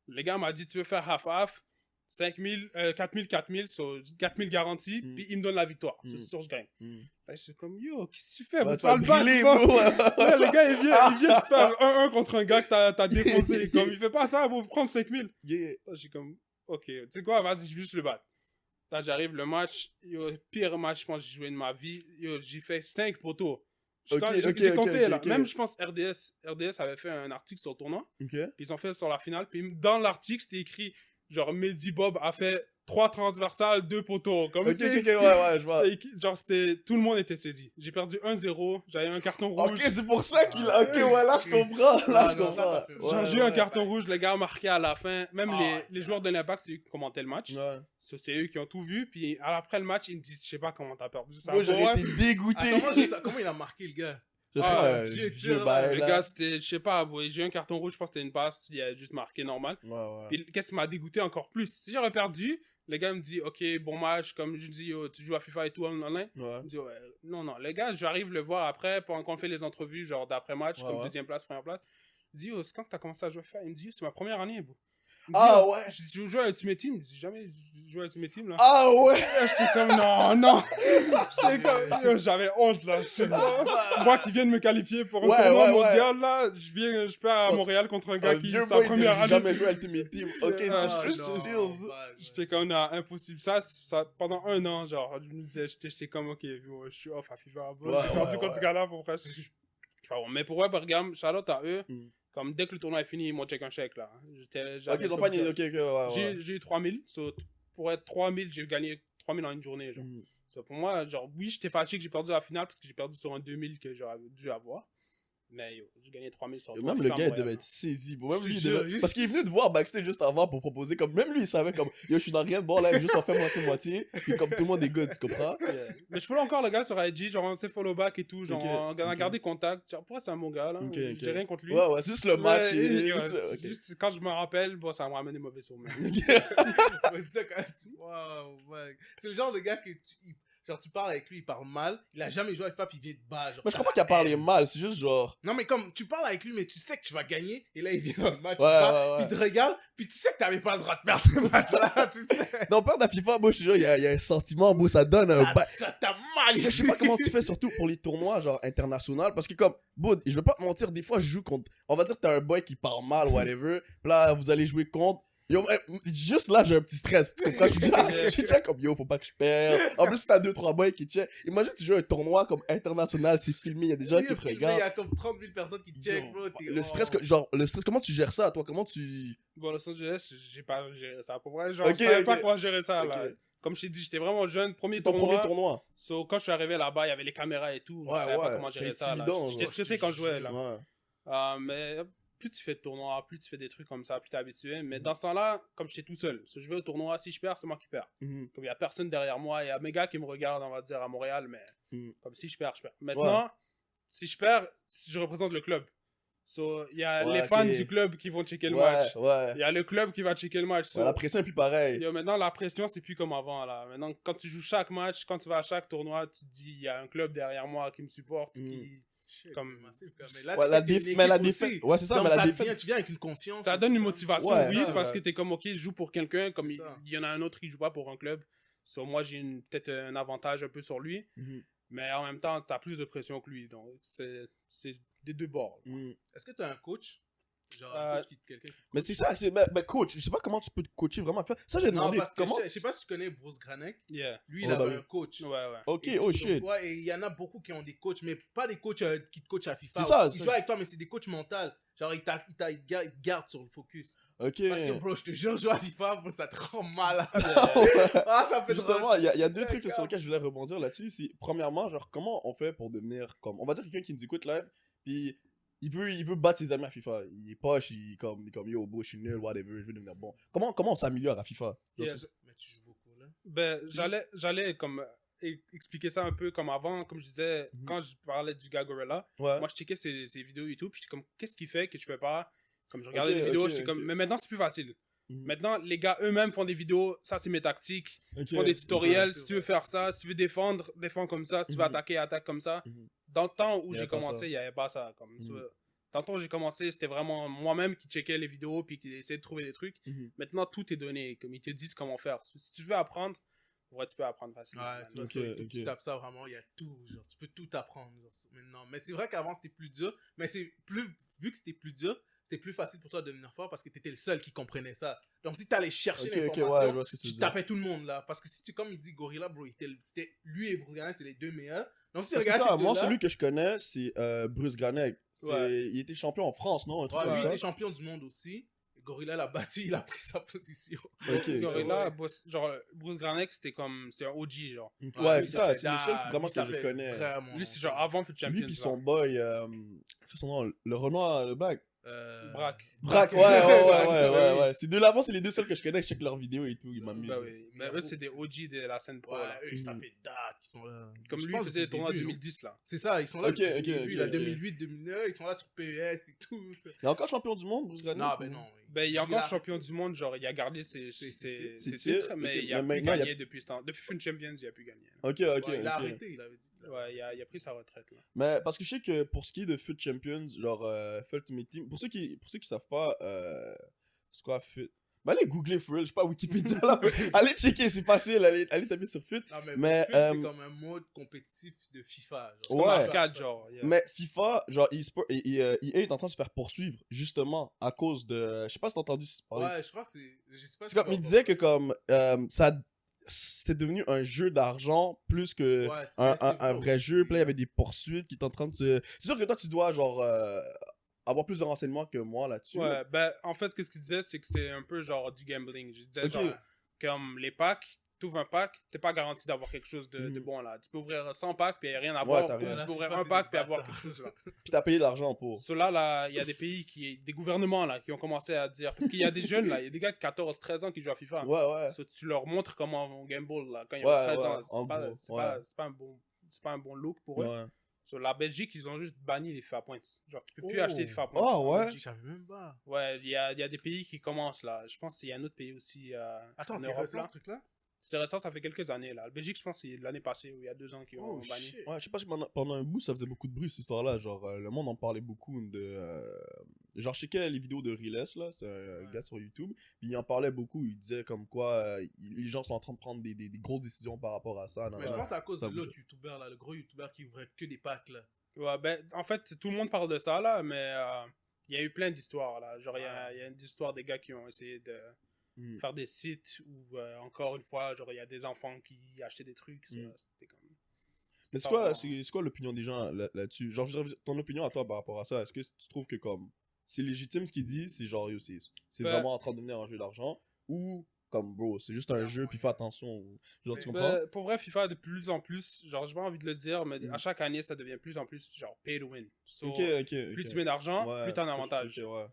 Le gars m'a dit, tu veux faire half-half, 5000, 4000, 4000, so 4000 garantis, Mhm. puis il me donne la victoire. Mhm. C'est sûr, je gagne. Mhm. Là, je suis comme, yo, qu'est-ce que tu fais? Ouais, bro? tu Tu vas vas le battre, driller, tu vois? bro. Ouais, le gars, il vient de faire 1-1 contre un gars que t'as défoncé. Comme, il fait pas ça pour prendre 5000. Yeah. Là, j'ai comme, ok, tu sais quoi, vas-y, je vais juste le battre. Là, j'arrive, le match, yo, pire match, je pense, que j'ai joué de ma vie. Yo, j'ai fait 5 poteaux. Ok, J'ai ok, compté, ok, là. ok. Même, je pense, RDS avait fait un article sur le tournoi. Ok. Puis ils ont fait sur la finale. Puis dans l'article, c'était écrit, genre, Mehdi Bob a fait 3 transversales, 2 poteaux. Comme Ok, c'était- ok, ouais, je vois. genre, tout le monde était saisi. J'ai perdu 1-0, j'avais un carton rouge. Ok, c'est pour ça qu'il a. Ok, ouais, là, je comprends. Là, Ah, je non, comprends. ça fait- Ouais, Genre, j'ai eu un ouais. carton rouge, le gars a marqué à la fin. Même Ah, les joueurs de l'Impact, c'est eux qui commentaient le match. Ouais. So, c'est eux qui ont tout vu. Puis après le match, ils me disent, je sais pas comment t'as perdu ça. Moi, j'aurais Ouais. été dégoûté. Comment il a marqué le gars? Je sais Ah, pas, vieux vieux tir, bail, Le là. gars, c'était, je sais pas, boy, j'ai eu un carton rouge, je pense que c'était une passe, il a juste marqué normal. Ouais. Puis qu'est-ce qui m'a dégoûté encore plus? Si j'aurais perdu, le gars me dit, ok, bon match, comme je dis, yo, tu joues à FIFA et tout en online. Ouais. Il me dit, ouais, non, le gars, j'arrive le voir après, pendant qu'on fait les entrevues, genre d'après-match, Ouais, comme ouais. deuxième place, première place. Il dit, yo, c'est quand que t'as commencé à jouer à FIFA? Il me dit, yo, c'est ma première année, bro. Il me dit, Ah yo, ouais. Je joue à Ultimate Team, j'ai jamais joué à Ultimate Team, là. Ah ouais. Là, j'étais comme, non. J'étais comme, yo, j'avais honte, là. J'étais comme, moi qui viens de me qualifier pour un Ouais, tournoi ouais, ouais. mondial, là, je perds à Montréal contre un gars Un qui, vieux sa boy, première j'ai année. jamais joué à Ultimate Team. Ok, Ah, c'est juste non, deals. J'étais comme, non, impossible. Ça, pendant un an, genre, je me disais, j'étais comme, ok, yo, je suis off à FIFA. Bon, Ouais, j'ai perdu ouais, contre ce gars-là, pour vrai. Mais pour vrai, Bergame, shout-out à eux. Mm. Comme dès que le tournoi est fini, ils m'ont check un chèque, là. Ok, ils ont pas nié. Ok, ouais, ouais. J'ai eu 3000. So, pour être 3000, j'ai gagné 3000 en une journée, genre. Mm. So, pour moi, genre, oui, j'étais fâché que j'ai perdu la finale parce que j'ai perdu sur un 2000 que j'aurais dû avoir. Mais yo, j'ai gagné 3000 sur Et toi, même le FIFA gars, il Montréal. devait être saisi, bro. Même Je te lui, il jure, devait... juste- Parce qu'il est venu te voir backstage juste avant pour proposer, comme, même lui, il savait, comme, yo, je suis dans rien de bon, là, juste en fait moitié-moitié. Puis comme tout le monde est good, tu comprends? Yeah. Mais je follow encore le gars sur IG, genre on s'est follow back et tout, genre Ok, on a ok. gardé contact. Genre, pourquoi c'est un bon gars là? Ok, ok. J'ai rien contre lui. Ouais, c'est juste le match. Ouais, et- ouais, juste- c'est ok. juste quand je me rappelle, bon, ça me ramène des mauvais souvenirs. Ouais, c'est ça, quand tu- Wow, ouais. C'est le genre de gars que genre, tu parles avec lui, il parle mal, il a jamais joué à FIFA, puis il vient te battre. genre, Mais je crois pas qu'il a parlé mal, c'est juste genre. Non, mais comme, tu parles avec lui, mais tu sais que tu vas gagner, et là, il vient dans le match, Ouais, il part, ouais, ouais. puis il te regarde, puis tu sais que t'avais pas le droit de perdre ce match-là, tu sais. Non, perdre à FIFA, moi, je te jure, il y a un sentiment, bro, ça donne un bail. Ça t'a mal Je sais pas comment tu fais, surtout pour les tournois, genre, internationaux, parce que comme, bro, je vais pas te mentir, des fois, je joue contre, on va dire que t'as un boy qui parle mal, whatever, pis là, vous allez jouer contre, yo, juste là, j'ai un petit stress, tu comprends? Je suis déjà comme, yo, faut pas que je perde. En plus, t'as 2-3 boys qui check. Imagine, tu joues un tournoi comme international, c'est filmé, il y a des gens qui te Il y regardent. a comme 30 000 personnes qui check, bro. t'es- Le stress, oh. genre, le stress, comment tu gères ça, toi? Comment tu. Bon, Los Angeles, j'ai pas géré ça. Pour vrai, genre, Ok, je savais ok. pas comment gérer ça là. Ok. Comme je t'ai dit, j'étais vraiment jeune, premier C'est ton tournoi. premier tournoi. So, quand je suis arrivé là-bas, il y avait les caméras et tout. Ouais, je savais pas ouais, comment gérer c'est ça. là. intimidant, J'étais genre. stressé quand je jouais là. Ouais. Mais plus tu fais de tournois, plus tu fais des trucs comme ça, plus t'es habitué. Mais dans ce temps-là, comme j'étais tout seul, so, je vais au tournoi, si je perds, c'est moi qui perds. Mhm. Comme il y a personne derrière moi, il y a mes gars qui me regardent, on va dire, à Montréal, mais Mhm. comme si je perds, je perds. Maintenant, si je perds, je représente le club. So, il y a Ouais, les fans ok. du club qui vont checker le Ouais, match. ouais. Il y a le club qui va checker le match. So, Ouais, la pression est plus pareille. yo, maintenant, la pression, c'est plus comme avant. Là. Maintenant, quand tu joues chaque match, quand tu vas à chaque tournoi, tu te dis, il y a un club derrière moi qui me supporte. qui Shit, comme- c'est massif, quand même. Mais là, Ouais, tu la sais que t'es déf- une mais la équipe défaite- aussi. ouais, c'est ça, Donc, mais la ça défaite- devient- tu viens avec une confiance. Ça donne une aussi, motivation, Ouais, oui, c'est parce ça. que t'es comme, ok, je joue pour quelqu'un, comme C'est il ça. y en a un autre qui joue pas pour un club. So, moi, j'ai peut-être un avantage un peu sur lui, Mhm. mais en même temps, t'as plus de pression que lui. Donc, c'est des deux bords. Mm. Est-ce que tu as un coach? Genre, Euh, un coach quelqu'un qui te Mais coach? c'est ça, coach, je sais pas comment tu peux te coacher vraiment. Ça, j'ai Non, demandé parce que comment. je sais pas si tu connais Bruce Granek. Yeah. Lui, il Ouais, avait bah oui. un coach. Ouais, ouais. Ok, Et oh donc, shit. ouais, et il y en a beaucoup qui ont des coachs, mais pas des coachs qui te coachent à FIFA. C'est ça, Ils c'est- jouent avec toi, mais c'est des coachs mentaux. Genre, ils te gardent sur le focus. Ok. Parce que, bro, je te jure, jouer à FIFA, bro, ça te rend malade. Ouais. Ah, ça peut te Justement, rendre- il y a deux trucs D'accord. sur lesquels je voulais rebondir là-dessus. C'est, premièrement, genre, comment on fait pour devenir comme. On va dire quelqu'un qui nous écoute live, puis il veut battre ses amis à FIFA. Il est poche, il est comme yo, bro, je suis nul, whatever, je veux devenir bon. Comment on s'améliore à FIFA? Genre, Yeah. Mais tu joues beaucoup, là. Ben, C'est j'allais comme expliquer ça un peu comme avant, comme je disais, Mhm. quand je parlais du gars Gorilla, Ouais. moi je checkais ses vidéos YouTube, j'étais comme, qu'est-ce qui fait que je fais pas? Comme je regardais Ok, les vidéos, ok, j'étais comme, ok. mais maintenant c'est plus facile. Mhm. Maintenant, les gars eux-mêmes font des vidéos, ça c'est mes tactiques, Ok. ils font des tutoriels, ok, si tu veux faire ça, si tu veux défendre, défends comme ça, si tu veux Mhm. attaquer, attaque comme ça. Mhm. Dans le temps Il où y j'ai avait pas commencé, ça. il n'y avait pas ça. Comme, Mhm. dans le temps où j'ai commencé, c'était vraiment moi-même qui checkais les vidéos puis qui essayait de trouver des trucs. Mhm. Maintenant, tout est donné, comme ils te disent comment faire. Si tu veux apprendre, ouais, tu peux apprendre facilement. Ouais, tu vois, Ok, sur YouTube, ok. tu tapes ça vraiment, il y a tout, genre, tu peux tout apprendre, genre, maintenant. Mais c'est vrai qu'avant, c'était plus dur, mais vu que c'était plus dur, c'était plus facile pour toi de devenir fort parce que t'étais le seul qui comprenait ça. Donc, si t'allais chercher Ok, ok, l'information, ouais, je vois ce que tu veux tu dire. tapais tout le monde, là. Parce que si tu, comme il dit Gorilla, bro, c'était lui et Bruce Ganin, c'est les deux meilleurs. Donc, si tu Parce que regardes ça, ces moi, deux-là, celui que je connais, c'est Bruce Granek. Ouais. Il était champion en France, non? Un truc ouais, comme lui, il ça. était champion du monde aussi. Gorilla l'a battu, il a pris sa position. Ok, ok. Gorilla, genre, Bruce Granek, c'est un OG, genre. Ouais, lui, c'est ça ça, fait c'est le seul dalle, vraiment lui, ça que je fait connais. vraiment Lui, c'est genre longtemps. avant Foot Champions. Lui puis genre. son boy, qu'est-ce que son nom? Le Renoir, le bac. Braque. Braque, ouais. Ces deux-là, moi, c'est les deux seuls que je connais, je check leurs vidéos et tout, ils m'amusent. Bah oui. Mais eux, c'est des OG de la scène pro. Ouais, là. eux, ça fait date qu'ils sont là. Comme Je lui, pense il faisait les depuis le tournois début, 2010, là. C'est ça, ils sont là Ok, depuis le ok, début, ok, là, ok. 2008, 2009, ils sont là sur PES et tout. ça. Il est encore champion du monde, Bruce Granek? Non, ou- ben non. Ben, il est encore Gillard- champion du monde, genre, il a gardé ses Ses titres, titres, mais ok, il a mais plus maintenant, gagné depuis ce temps. Depuis Foot Champions, il a plus gagné. Ok, Ouais, ok, il a ok. arrêté, il avait dit. Ouais, il a pris sa retraite, là. Mais parce que je sais que pour ce qui est de Foot Champions, genre Ultimate Team, pour ceux qui savent pas, c'est quoi Foot? Ben allez googler for real, je sais pas Wikipédia là. Allez checker, c'est facile, allez taper sur Foot. Non, Mais, Foot, c'est comme un mode compétitif de FIFA. Ouais. Comme arcade, genre. yeah. Mais FIFA, genre EA est en train de se faire poursuivre justement à cause de, je sais pas si t'as entendu parler. Ouais, je crois que c'est. Je sais pas C'est si comme c'est il disait que comme c'est devenu un jeu d'argent plus que Ouais, c'est- un c'est vrai vrai aussi. jeu. Puis là, il y avait des poursuites qui étaient en train de se. C'est sûr que toi, tu dois genre avoir plus de renseignements que moi là-dessus. Ouais, ben, en fait, qu'est-ce qu'il disait, c'est que c'est un peu genre du gambling. Je disais, Ok. genre, comme les packs, tu ouvres un pack, t'es pas garanti d'avoir quelque chose de Mhm. bon, là. Tu peux ouvrir 100 packs, puis il n'y a rien à Ouais, voir. t'as Ou rien. tu peux ouvrir FIFA, un c'est pack, des puis avoir bâtards. quelque chose, là. Puis t'as payé de l'argent pour. Cela, là, il y a des pays, des gouvernements, là, qui ont commencé à dire. Parce qu'il y a des jeunes, là, il y a des gars de 14, 13 ans qui jouent à FIFA. Ouais, ouais. So, tu leur montres comment on gamble, là, quand ils Ouais, ont 13 ouais, ans. en C'est pas, gros, c'est ouais. pas, c'est pas un bon look pour eux. Ouais. Sur la Belgique, ils ont juste banni les FIFA Points. Genre, tu peux plus Oh. acheter des FIFA Points. Oh, ouais. Je savais même pas. Ouais, il y a des pays qui commencent là. Je pense qu'il y a un autre pays aussi Attends, en c'est Europe récent là. ce truc-là? C'est récent, ça fait quelques années là. La Belgique, je pense que c'est l'année passée ou il y a 2 ans qu'ils ont Oh banni. shit. Ouais, je sais pas si pendant un bout, ça faisait beaucoup de bruit cette histoire-là. Genre, le monde en parlait beaucoup de. Genre, je checkais les vidéos de Riles, là, c'est un Ouais. gars sur YouTube. Puis il en parlait beaucoup. Il disait comme quoi les gens sont en train de prendre des grosses décisions par rapport à ça. Mais je pense que c'est à cause ça de bouge. l'autre youtubeur là, le gros youtubeur qui ouvrait que des packs là. Ouais, ben, en fait, tout le monde parle de ça là, mais il y a eu plein d'histoires là. Genre, il y a une histoire des gars qui ont essayé de Mm. faire des sites où, encore une fois, genre, il y a des enfants qui achetaient des trucs. Ça, Mm. c'était comme. Mais c'est pas quoi, vraiment- c'est quoi l'opinion des gens là-dessus? Genre, je veux dire, ton opinion à toi par rapport à ça, est-ce que tu trouves que comme c'est légitime ce qu'ils disent, c'est genre, yo, c'est Ben- vraiment en train de devenir un jeu d'argent, ou comme, bro, c'est juste un jeu, puis fais attention, genre, tu comprends? Ben, pour vrai, FIFA, de plus en plus, genre, j'ai pas envie de le dire, mais Mm. à chaque année, ça devient de plus en plus, genre, pay to win. So, Ok, plus tu mets d'argent, Ouais, plus t'as un avantage. ok, ouais.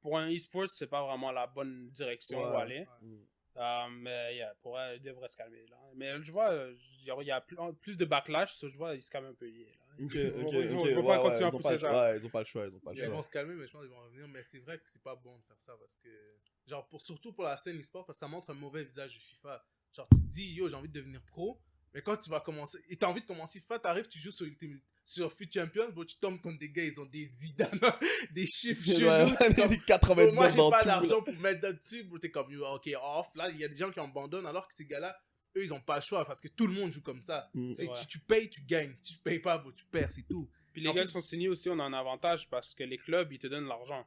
Pour un e-sport, c'est pas vraiment la bonne direction où Ouais. aller. Mm. Mais il devrait se calmer. Là. Mais je vois, il y a plus de backlash, je vois, il se calme un peu. Là. Ok. Ils vont pas continuer à pousser ça. Ouais, ils ont pas le choix. Ils vont se calmer, mais je pense qu'ils vont revenir. Mais c'est vrai que c'est pas bon de faire ça parce que, genre, surtout pour la scène e-sport, parce que ça montre un mauvais visage du FIFA. Genre, tu te dis, yo, j'ai envie de devenir pro, mais quand tu vas commencer, et t'as envie de commencer FIFA, t'arrives, tu joues sur FUT Champions, bon, tu tombes contre des gars, ils ont des Zidane, des chiffres chelous. Des 99 Moi, j'ai dans pas tout, d'argent pour mettre dessus, bro, t'es comme, yo, ok, off. Là, il y a des gens qui abandonnent, alors que ces gars-là, eux, ils ont pas le choix parce que tout le monde joue comme ça. C'est vrai. Tu payes, tu gagnes. Tu payes pas, bro, tu perds, c'est tout. Puis les gars qui sont signés aussi, on a un avantage parce que les clubs, ils te donnent l'argent.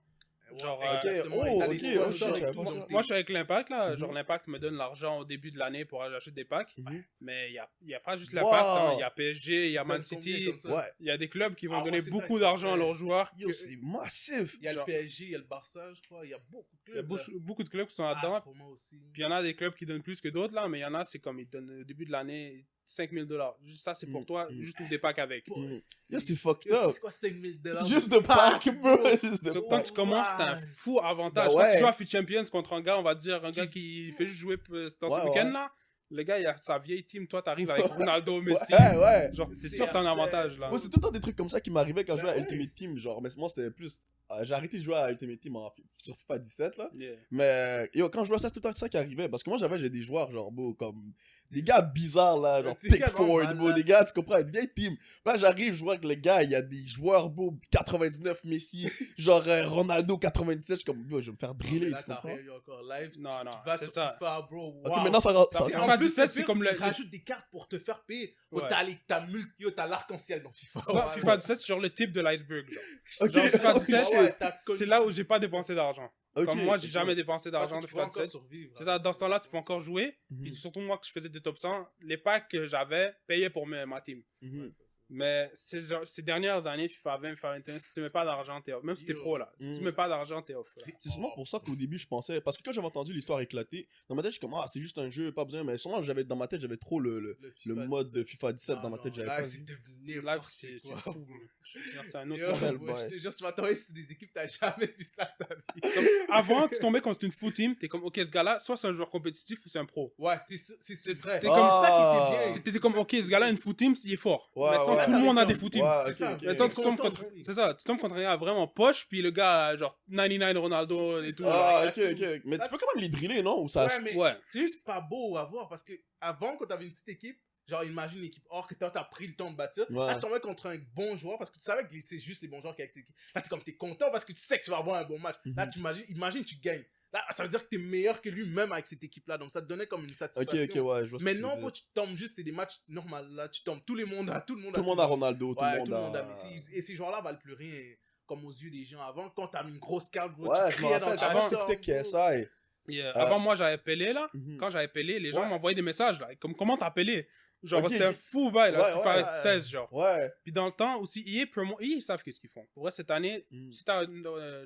Genre, Exactement. ok, Et t'as les ok, sponsors ok, et j'avais tout, pas donc ça. moi, je suis avec l'Impact, là. Genre, l'Impact me donne l'argent au début de l'année pour acheter des packs. Mais il y a pas juste l'Impact. Wow. Il y a PSG, il y a Man Donne combien City. comme ça? Ouais. Il y a des clubs qui vont Ah, donner ouais, c'est beaucoup vrai, d'argent c'est à vrai. leurs joueurs. Yo, c'est massif. Il y a le Genre- PSG, il y a le Barça, je crois. Il y a beaucoup de Il y a clubs. beaucoup de clubs qui sont là. là-dedans. AS Roma aussi. Puis il y en a des clubs qui donnent plus que d'autres, là. Mais il y en a, c'est comme ils donnent au début de l'année $5,000. Juste ça, c'est pour toi. Juste ouvre des packs avec. Bro, Yo, c'est fucked Yo, up. c'est quoi $5,000? Juste de pack, bro. Juste de So, quand pack. tu commences, t'as un fou avantage. Bah ouais. Quand tu joues à FUT Champions contre un gars, on va dire, un gars qui fait juste jouer dans ce Ouais, week-end ouais. là, le gars, il a sa vieille team, toi, t'arrives avec Ronaldo, Messi. Ouais. Genre, c'est C'est sûr que t'as un assez- avantage là. Moi, c'est tout le temps des trucs comme ça qui m'arrivaient quand je jouais à ouais. Ultimate Team. Genre, mais moi, c'était plus. J'ai arrêté de jouer à Ultimate Team sur FIFA 17 là. Yeah. Mais yo, quand je jouais à ça, c'est tout le temps ça qui arrivait. Parce que moi, j'ai des joueurs, genre, beau, comme. Des gars bizarres là, genre Des gars Pickford, vraiment beau, malades. des gars, tu comprends, une vieille team. Là, j'arrive, je vois que les gars, il y a des joueurs, beau, 99 Messi, genre Ronaldo 97. Je suis comme, yo, je vais me faire driller, Là, tu t'as comprends? rien eu encore live. Non, tu non, vas c'est sur ça. FIFA, bro. Ok, wow. maintenant ça Ça, ça- en En plus, plus, c'est comme le- ils rajoutent des cartes pour te faire payer. Oh, Ouais. t'as l'arc-en-ciel dans FIFA. Ça, FIFA 17, c'est sur le type de l'iceberg. Genre, Ok, Genre, FIFA ok, 17, shit. c'est là où j'ai pas dépensé d'argent. Ok, Comme moi, j'ai ok. jamais dépensé d'argent de tu peux FIFA encore 17. survivre. C'est ça, dans ce temps-là, tu peux encore jouer. Mhm. Puis surtout moi, que je faisais des top 100, les packs que j'avais payaient pour ma team. Mhm. Mais ces dernières années, FIFA 20, FIFA 21, si tu mets pas d'argent, t'es off. Même si t'es Yo. pro là, si tu mets pas d'argent, t'es off. Là. C'est sûrement pour ça qu'au début, je pensais. Parce que quand j'avais entendu l'histoire éclater, dans ma tête, je suis comme, ah, c'est juste un jeu, pas besoin. Mais sûrement, dans ma tête, j'avais trop le FIFA mode 17. de FIFA 17 dans ma tête. J'avais Là, pas c'est vu. devenu Là, n'importe c'est quoi. fou. Je veux dire, c'est un autre Yo, modèle. boy. je te jure, tu vas tomber sur des équipes, t'as jamais vu ça de ta vie. Comme, avant, tu tombais contre une full team, t'es comme, ok, ce gars-là, soit c'est un joueur compétitif ou c'est un pro. Ouais, c'est vrai. T'es C'est comme ça qui était bien. T'étais comme, ok, ce gars-là, une full team, il est fort. Ouais, Maintenant, ouais. tout le monde a des Ouais, full teams. Ouais, C'est ok, ça. ok. Maintenant, tu tombes content contre, de jouer. c'est ça, tu tombes contre un gars vraiment poche, puis le gars, genre, 99 Ronaldo et C'est tout. ça. genre. Ah, ok, ok. Mais tu peux quand même les driller, non? Ou ça. Ouais, mais Ouais. c'est juste pas beau à voir parce que avant, quand t'avais une petite équipe, genre imagine une équipe or que t'as pris le temps de bâtir, Ouais. là je tombais contre un bon joueur parce que tu savais que c'est juste les bons joueurs qui avec cette équipe. Là t'es content parce que tu sais que tu vas avoir un bon match. Là tu imagine tu gagnes. Là ça veut dire que t'es meilleur que lui même avec cette équipe là, donc ça te donnait comme une Ok, satisfaction. ok, ouais, je vois ce que Mais tu non, veux dire. quand tu tombes juste, c'est des matchs normaux. Là, tu tombes. Tout le monde a Tout le monde a Ronaldo, tout Ouais, le monde a. Messi. Et ces joueurs-là valent plus rien, comme aux yeux des gens avant. Quand t'as une grosse carte, bro, Ouais, tu je me criais dans rappelle, ta avant, chambre. c'était KSI. Avant, moi, j'avais Pelé, là. Mhm. Quand j'avais Pelé, les gens Ouais. m'envoyaient des messages, là. Comme, comment t'as Pelé? Genre, Ok, c'était un fou bail, là. ouais, FIFA ouais. 16, genre. Ouais. Puis dans le temps aussi, EA, ils savent qu'est-ce qu'ils font. Pour vrai, cette année, Mm. si t'as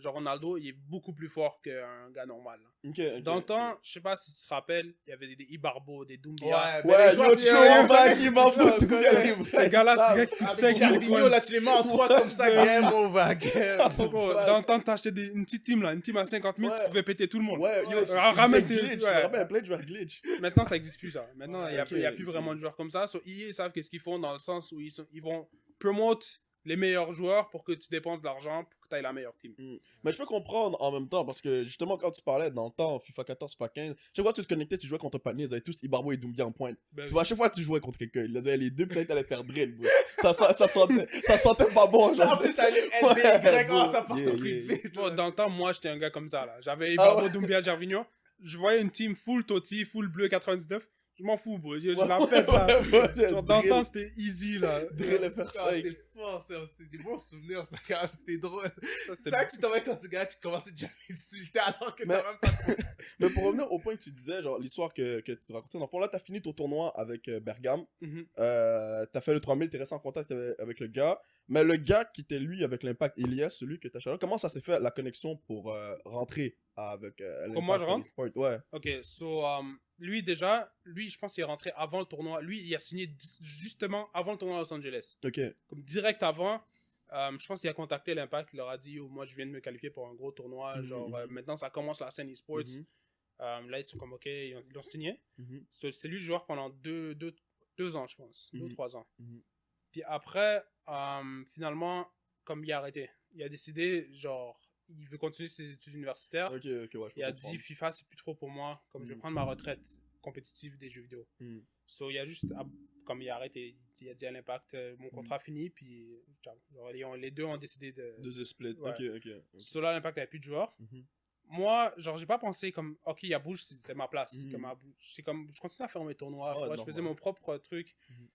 genre Ronaldo, il est beaucoup plus fort qu'un gars normal. Là. Ok, ok, Dans le ok. temps, je sais pas si tu te rappelles, il y avait des Ibarbo, des Doumbia. Ouais, mais Ouais, les joueurs yo, du Joe, Real Mike, Madrid, il m'a on beaucoup connaît. Ces gars-là, c'est des gars qui Avec saignent les Gervinho, coins. là, tu les mets en 3 comme ça, game over, game. Bro, dans le temps, t'achetais une petite team, là, une team à 50 000, Ouais. tu pouvais péter tout le monde. Ouais, yo, ramène je tes- glitch, ouais. je me rappelle plein de joueurs glitch. Maintenant, ça existe plus, ça. Maintenant, il Ouais, n'y a, ok, plus ok. vraiment de joueurs comme ça. So, EA, ils savent qu'est-ce qu'ils font dans le sens où ils vont promote les meilleurs joueurs pour que tu dépenses de l'argent pour que tu aies la meilleure team. Mais je peux comprendre en même temps parce que justement quand tu parlais dans le temps FIFA 14, FIFA 15, chaque fois que tu te connectais, tu jouais contre Patney, ils avaient tous Ibarbo et Doumbia en pointe. Ben, Tu vois, à chaque fois que tu jouais contre quelqu'un, ils avaient les deux, puis ça allait te faire drill, bro. ça sentait pas bon, En genre. plus, ça les LBY, oh, ça part Yeah, au prix yeah. vite. bon, dans le temps, moi, j'étais un gars comme ça. Là. J'avais Ah Ibarbo, ouais. Doumbia, Gervinho. Je voyais une team full Totti, full bleu 99. Je m'en fous, bro. Je la pète, là. Genre, dans le temps, c'était easy, là. drill et faire Ah, ça. c'était fort, c'est des bons souvenirs, ça, quand même, c'était drôle. Ça, C'est ça que tu tombais quand ce gars, tu commençais déjà à insulter alors que Mais- t'as même pas trop. Mais pour revenir au point que tu disais, genre l'histoire que tu racontais, dans le fond, là, t'as fini ton tournoi avec Bergame. Mhm. T'as fait le 3000, t'es resté en contact avec le gars. Mais le gars qui était lui avec l'Impact, Elias, celui que t'as chargé, comment ça s'est fait la connexion pour rentrer avec l'Impact? Pour moi, je rentre? Sport? Ouais. Ok, so, lui, déjà, je pense qu'il est rentré avant le tournoi. Lui, il a signé justement avant le tournoi à Los Angeles. Ok. Comme direct avant, je pense qu'il a contacté l'Impact, il leur a dit, yo, moi je viens de me qualifier pour un gros tournoi, genre maintenant ça commence la scène e-sports. Mhm. Là, ils sont comme, OK, ils l'ont signé. Mhm. C'est lui le joueur pendant 2 ans, je pense. 2 ou 3 ans. Mhm. Puis après, finalement, comme il a arrêté, il a décidé, genre, il veut continuer ses études universitaires. Ok, ouais, je peux Il a comprendre. dit, FIFA, c'est plus trop pour moi. Comme je vais prendre ma retraite compétitive des jeux vidéo. Mhm. So, il a juste, comme il a arrêté, il a dit à l'Impact, mon contrat fini, puis ciao. Genre, les deux ont décidé De The Split. Ouais. Ok. So là, l'Impact n'avait plus de joueurs. Mhm. Moi, genre, j'ai pas pensé comme, OK, il y a Bouge, c'est ma place. Mhm. C'est comme, je continue à faire mes tournois. Ouais, je normal. faisais mon propre truc. Mhm.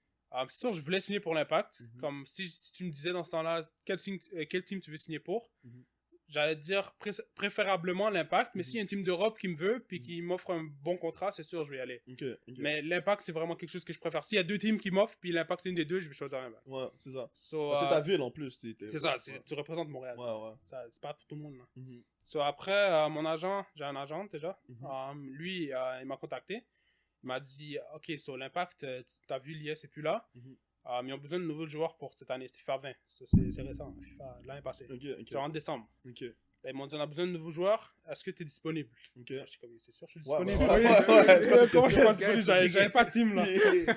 C'est sûr, je voulais signer pour l'Impact. Mhm. Comme si tu me disais dans ce temps-là, quel team tu veux signer pour, Mhm. j'allais dire préférablement l'Impact. Mais Mhm. s'il y a un team d'Europe qui me veut, puis qui m'offre un bon contrat, c'est sûr, je vais y aller. Ok. Mais l'Impact, c'est vraiment quelque chose que je préfère. S'il y a 2 teams qui m'offrent, puis l'Impact, c'est une des 2, je vais choisir l'Impact. Ouais, c'est ça. So, C'est ta ville en plus. c'est ça, tu représentes Montréal. Ouais. C'est pas pour tout le monde. Là. Mhm. So, après, mon agent, j'ai un agent déjà. Mhm. Lui, il m'a contacté. Il m'a dit, OK, sur l'Impact, tu as vu l'IA, c'est plus là. Mhm. Mais ils ont besoin de nouveaux joueurs pour cette année. C'était FIFA 20. So, c'est récent, FIFA l'année passée. Ok. C'est en décembre. Ok. Là, ils m'ont dit, on a besoin de nouveaux joueurs. Est-ce que tu es disponible? Ok. J'étais comme, c'est sûr, je suis Ouais, disponible. ouais. C'est quoi cette Comment je suis question? pas disponible? J'avais pas de team, là.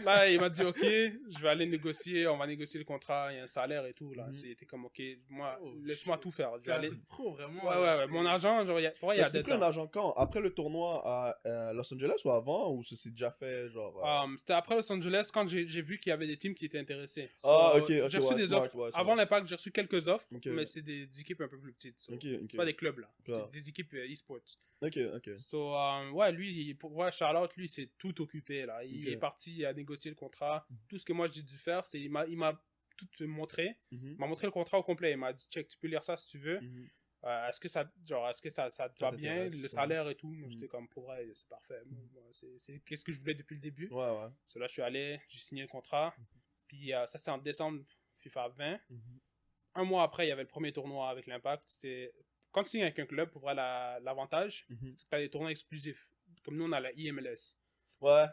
Là, il m'a dit, OK, je vais aller négocier. On va négocier le contrat. Il y a un salaire et tout, là. C'était comme, OK, moi, laisse-moi tout faire. Je C'est vais un aller. truc pro, vraiment. Ouais. Mon argent, genre, pour vrai, il y a C'est des pris un argent quand? Après le tournoi à Los Angeles ou avant? Ou ça s'est déjà fait genre. C'était après Los Angeles quand j'ai vu qu'il y avait des teams qui étaient intéressés. Ah, ok, J'ai reçu ouais, des smart, offres. ouais, c'est Avant vrai. l'Impact, j'ai reçu quelques offres, Ok. mais c'est des équipes un peu plus petites. So, Ok. c'est pas des clubs, là. Ah. C'est des équipes e-sports. Ok. So, ouais, lui, pour ouais, Charlotte, lui, c'est tout occupé, là. Il Ok. est parti à négocier le contrat. Tout ce que moi, j'ai dû faire, c'est il m'a tout montré. Mhm. Il m'a montré le contrat au complet. Il m'a dit, check, tu peux lire ça si tu veux. Mhm. Est-ce que ça te va bien, t'intéresse, le ouais. salaire et tout. Moi, Mhm. j'étais comme, pour vrai, c'est parfait. Moi, c'est qu'est-ce que je voulais depuis le début. Ouais. So là, je suis allé, j'ai signé le contrat. Puis ça, c'était en décembre FIFA 20. Mhm. Un mois après, il y avait le premier tournoi avec l'Impact. C'était quand tu signes avec un club, pour vrai, l'avantage, Mhm. c'est que tu as des tournois exclusifs. Comme nous, on a la IMLS. Ouais.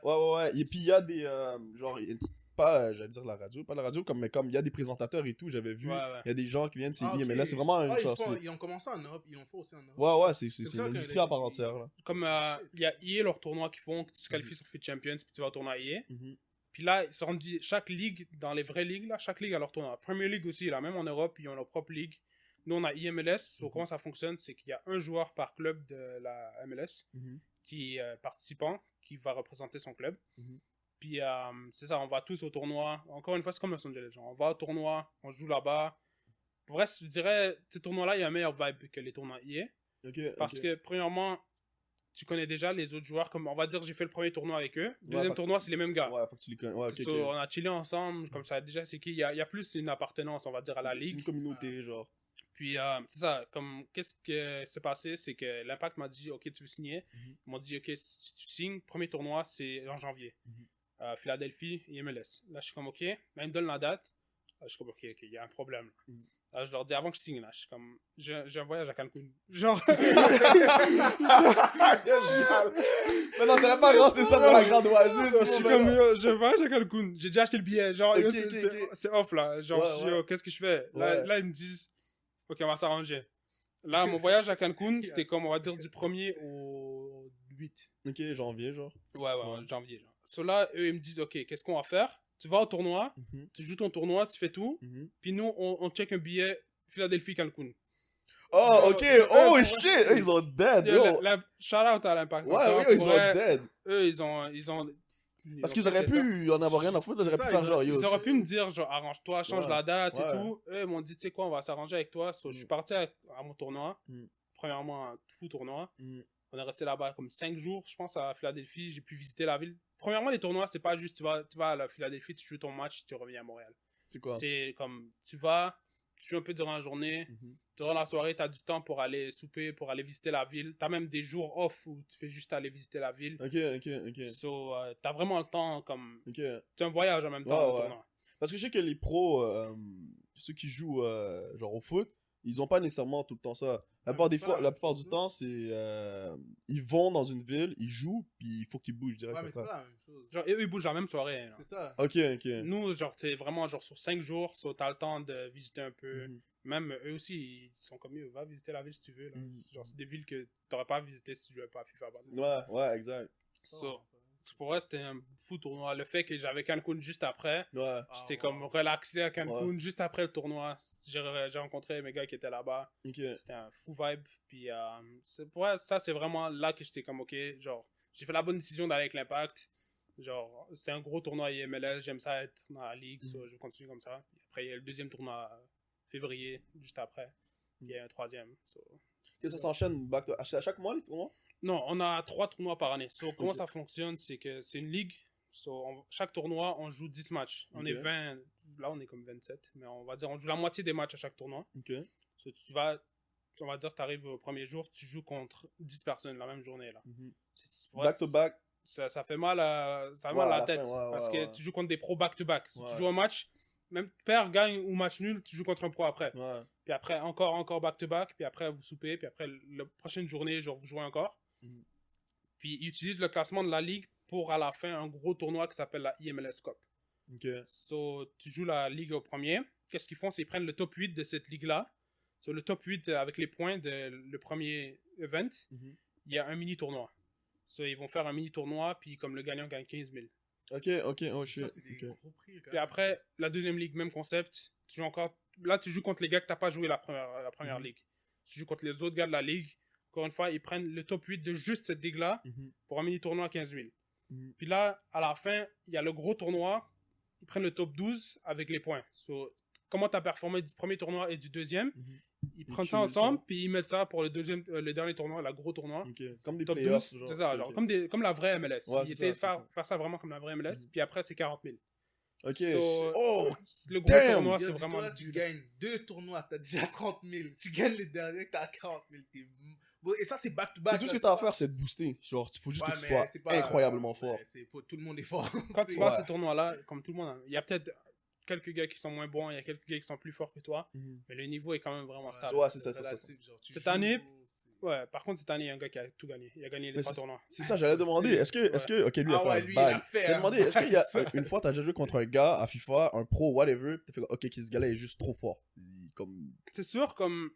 Et puis il y a des. Genre, pas, j'allais dire la radio, pas la radio, mais comme il y a des présentateurs et tout, j'avais vu. Ouais. Il y a des gens qui viennent, c'est Ah, ok. mais là, c'est vraiment une Ah, chose. ils ont commencé en Europe, ils l'ont fait aussi en Europe. Ouais, c'est C'est une ça que industrie les- à part entière, là. Comme il y a EA, leur tournoi qu'ils font, que tu te qualifies sur Fit Champions, puis tu vas au tournoi EA. Mhm. Puis là, ils sont rendus, chaque ligue, dans les vraies ligues, là, chaque ligue a leur tournoi. Premier League aussi, là, même en Europe, ils ont leur propre ligue. Nous, on a IMLS. So, comment ça fonctionne, c'est qu'il y a un joueur par club de la MLS Mhm. qui est participant, qui va représenter son club. Mhm. Puis c'est ça, on va tous au tournoi. Encore une fois, c'est comme Los Angeles. Genre, on va au tournoi, on joue là-bas. Pour vrai, je dirais, ces tournois-là, il y a un meilleur vibe que les tournois EA. Parce que, premièrement, tu connais déjà les autres joueurs. Comme on va dire, j'ai fait le premier tournoi avec eux. Deuxième tournoi, c'est les mêmes gars. Ouais, faut que tu les connais. Ouais, So, on a chillé ensemble. Comme ça, déjà, c'est qui il y a plus une appartenance, on va dire, à la C'est ligue. une communauté, genre. Puis, c'est ça, comme, qu'est-ce qui s'est passé, c'est que l'Impact m'a dit, OK, tu veux signer. Mhm. Ils m'ont dit, OK, si tu signes, premier tournoi, c'est en janvier. Mhm. Philadelphie et MLS. Là, je suis comme, OK. Là, ils me donnent la date. Là, je suis comme, OK, il y a un problème. Mhm. Là, je leur dis, avant que je signe, là, je suis comme, j'ai un voyage à Cancun. Genre, Mais non, t'as pas lancé ça pour la grande oasis. je suis comme, yo, je voyage à Cancun. J'ai déjà acheté le billet. Genre, yo, Ok, c'est off, là. Genre, Ouais, je suis, ouais. yo, qu'est-ce que je fais? Là, Ouais. là, ils me disent, OK, on va s'arranger. Là, mon voyage à Cancun, c'était comme, on va dire, du 1er au 8. Ok, janvier, genre. Ouais, janvier. Genre. So là, eux, ils me disent, OK, qu'est-ce qu'on va faire? Tu vas au tournoi, Mhm. tu joues ton tournoi, tu fais tout, Mhm. puis nous, on check un billet Philadelphie-Cancun. Oh, ok. Ouais, Oh, ouais. shit. Eux, ils ont dead, Yo, yo. shout out à l'Impact. Ouais, Encore, oui, ils pour ont vrai, dead. Eux, ils ont Parce qu'ils auraient pu en avoir rien à foutre, ils auraient C'est pu ça, faire genre, yo. Ils auraient pu me dire, genre, arrange-toi, change Ouais, la date ouais. et tout. Eux, ils m'ont dit, tu sais quoi, on va s'arranger avec toi. So, je suis parti à mon tournoi. Mm. Premièrement, un fou tournoi. Mm. On est resté là-bas comme 5 jours, je pense, à Philadelphie. J'ai pu visiter la ville. Premièrement, les tournois, c'est pas juste, tu vas à la Philadelphie, tu joues ton match, tu reviens à Montréal. C'est quoi? C'est comme, tu vas, tu joues un peu durant la journée. Mhm. Durant la soirée, tu as du temps pour aller souper, pour aller visiter la ville. Tu as même des jours off où tu fais juste aller visiter la ville. Ok. So, tu as vraiment le temps, comme, Ok. c'est un voyage en même temps, Ouais, le ouais. tournoi. Parce que je sais que les pros, ceux qui jouent genre au foot, ils ont pas nécessairement tout le temps ça. La plupart des c'est fois, pas- la plupart du temps, c'est ils vont dans une ville, ils jouent, puis il faut qu'ils bougent direct Ouais, comme mais c'est ça. pas la même chose. Genre, eux, ils bougent la même soirée. hein. C'est ça. Ok. Nous, genre, c'est vraiment genre sur 5 jours, so, t'as le temps de visiter un peu. Mhm. Même eux aussi, ils sont comme eux. Va visiter la ville si tu veux. Là. Genre, c'est des villes que t'aurais pas visité si tu jouais pas à FIFA. Ouais, exact. So, pour moi, c'était un fou tournoi. Le fait que j'avais Cancun juste après, Ouais. j'étais comme relaxé à Cancun juste après le tournoi. J'ai rencontré mes gars qui étaient là-bas. Ok. C'était un fou vibe. Puis, pour moi, ça, c'est vraiment là que j'étais comme, ok, genre, j'ai fait la bonne décision d'aller avec l'Impact. Genre, c'est un gros tournoi IMLS. J'aime ça être dans la ligue. So, je vais continuer comme ça. Puis après, il y a le deuxième tournoi février, juste après. Il y a un troisième. So, Que ça s'enchaîne back to... à chaque mois, les tournois? non, on a 3 tournois par année. So, comment ça fonctionne, c'est que c'est une ligue. So, chaque tournoi, on joue 10 matchs. On est 20, là on est comme 27, mais on va dire on joue la moitié des matchs à chaque tournoi. Ok. So, on va dire tu arrives au premier jour, tu joues contre 10 personnes la même journée. Là. Back to back. Ça fait mal à la tête, parce que ouais. tu joues contre des pros back to back. Si Ouais. tu joues un match, même perds, gagne ou match nul, tu joues contre un pro après. Ouais. Puis après, encore back to back, puis après vous soupez, puis après la prochaine journée, genre vous jouez encore. Puis ils utilisent le classement de la ligue pour à la fin un gros tournoi qui s'appelle la IMLS Cup. Ok. So, tu joues la ligue au premier. Qu'est-ce qu'ils font? C'est qu'ils prennent le top 8 de cette ligue-là. So, le top 8 avec les points de le premier event, il y a un mini-tournoi. So, ils vont faire un mini-tournoi, puis comme le gagnant gagne 15 000. Ok, oh shit. Ça, c'est des Ok. gros prix, quand Puis après, la deuxième ligue, même concept. Tu joues encore... Là, tu joues contre les gars que t'as pas joué la première ligue. Tu joues contre les autres gars de la ligue. Encore une fois, ils prennent le top 8 de juste cette ligue-là pour un mini-tournoi à 15 000. Puis là, à la fin, il y a le gros tournoi. Ils prennent le top 12 avec les points. So, comment tu as performé du premier tournoi et du deuxième. Ils prennent ça ensemble, puis ils mettent ça pour le dernier tournoi, le gros tournoi. Ok. Comme des Top playoffs, 12, genre. c'est ça, Ok. genre, comme la vraie MLS. Ouais, Ils c'est essaient de ça, faire ça vraiment comme la vraie MLS, puis après, c'est 40 000. Ok. So, Oh! le gros damn! tournoi, Yo, c'est dis-toi, vraiment... tu gagnes 2 tournois, t'as déjà 30 000. Tu gagnes les derniers, t'as 40 000. Bon, et ça, c'est back-to-back. Et tout ce là, que t'as à c'est faire, c'est de booster. Genre, il faut juste pas- que tu mais sois c'est pas- incroyablement fort. Tout le monde est fort. Quand tu C'est- vas à Ouais. ce tournoi-là, comme tout le monde, il y a peut-être quelques gars qui sont moins bons, il y a quelques gars qui sont plus forts que toi, mais le niveau est quand même vraiment stable. Ouais, c'est ça. relatif, genre, tu Cette joues, année, c'est- Ouais, par contre, cette année, il y a un gars qui a tout gagné. Il a gagné les Mais 3 tournois. C'est ça, j'allais demander. Est-ce que, ok, lui, il a Ah fait ouais, un lui, il a bail. fait J'ai un demandé, est-ce qu'il y a bail, une fois, t'as déjà joué contre un gars à FIFA, un pro, whatever, t'as fait, ok, ce gars-là est juste trop fort. Comme, C'est sûr, comme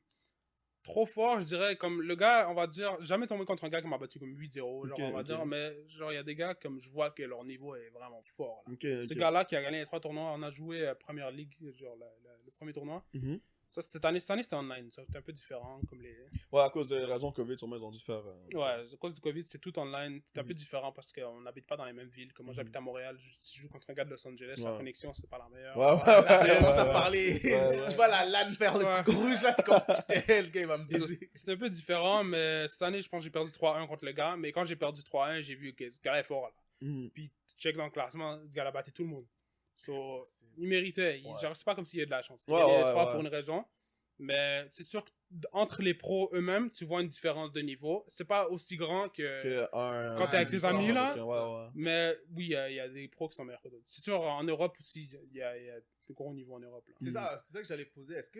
trop fort, je dirais, comme le gars, on va dire, jamais tombé contre un gars qui m'a battu comme 8-0, genre, Ok, on va ok. dire, mais genre, il y a des gars comme je vois que leur niveau est vraiment fort. Là. ok, Ce ok. gars-là qui a gagné les 3 tournois, on a joué Première Ligue, genre le premier tournoi. Mhm. Ça, cette année c'était online, ça, c'était un peu différent, comme les... Ouais, à cause des raisons Covid, sûrement, ils ont dû faire. Ouais, à cause du Covid, c'est tout online. C'est un peu différent parce qu'on n'habite pas dans les mêmes villes. Comme moi, j'habite à Montréal. Si je joue contre un gars de Los Angeles, la Ouais. connexion, c'est pas la meilleure. Ouais, Là, c'est ouais, vraiment ouais, ça ouais. parler. ouais. Tu vois la LAN perd le Ouais. truc rouge là, tu comprends. Le gars, il va me Ça, dire. C'est un peu différent, mais cette année, je pense que j'ai perdu 3-1 contre le gars. Mais quand j'ai perdu 3-1, j'ai vu que ce gars-là est fort. Là. Mhm. Puis tu check dans le classement, ce gars-là a battu tout le monde. So, il méritait. Genre, c'est pas comme s'il y a de la chance. Il Ouais, a gagné ouais, les 3 ouais. pour une raison. Mais c'est sûr qu'entre les pros eux-mêmes, tu vois une différence de niveau. C'est pas aussi grand que... Quand t'es avec tes amis, là, Ouais, ouais. Mais oui, il y a des pros qui sont meilleurs que d'autres. C'est sûr, en Europe aussi, il y a de gros niveaux en Europe. Là. C'est ça que j'allais poser. Est-ce que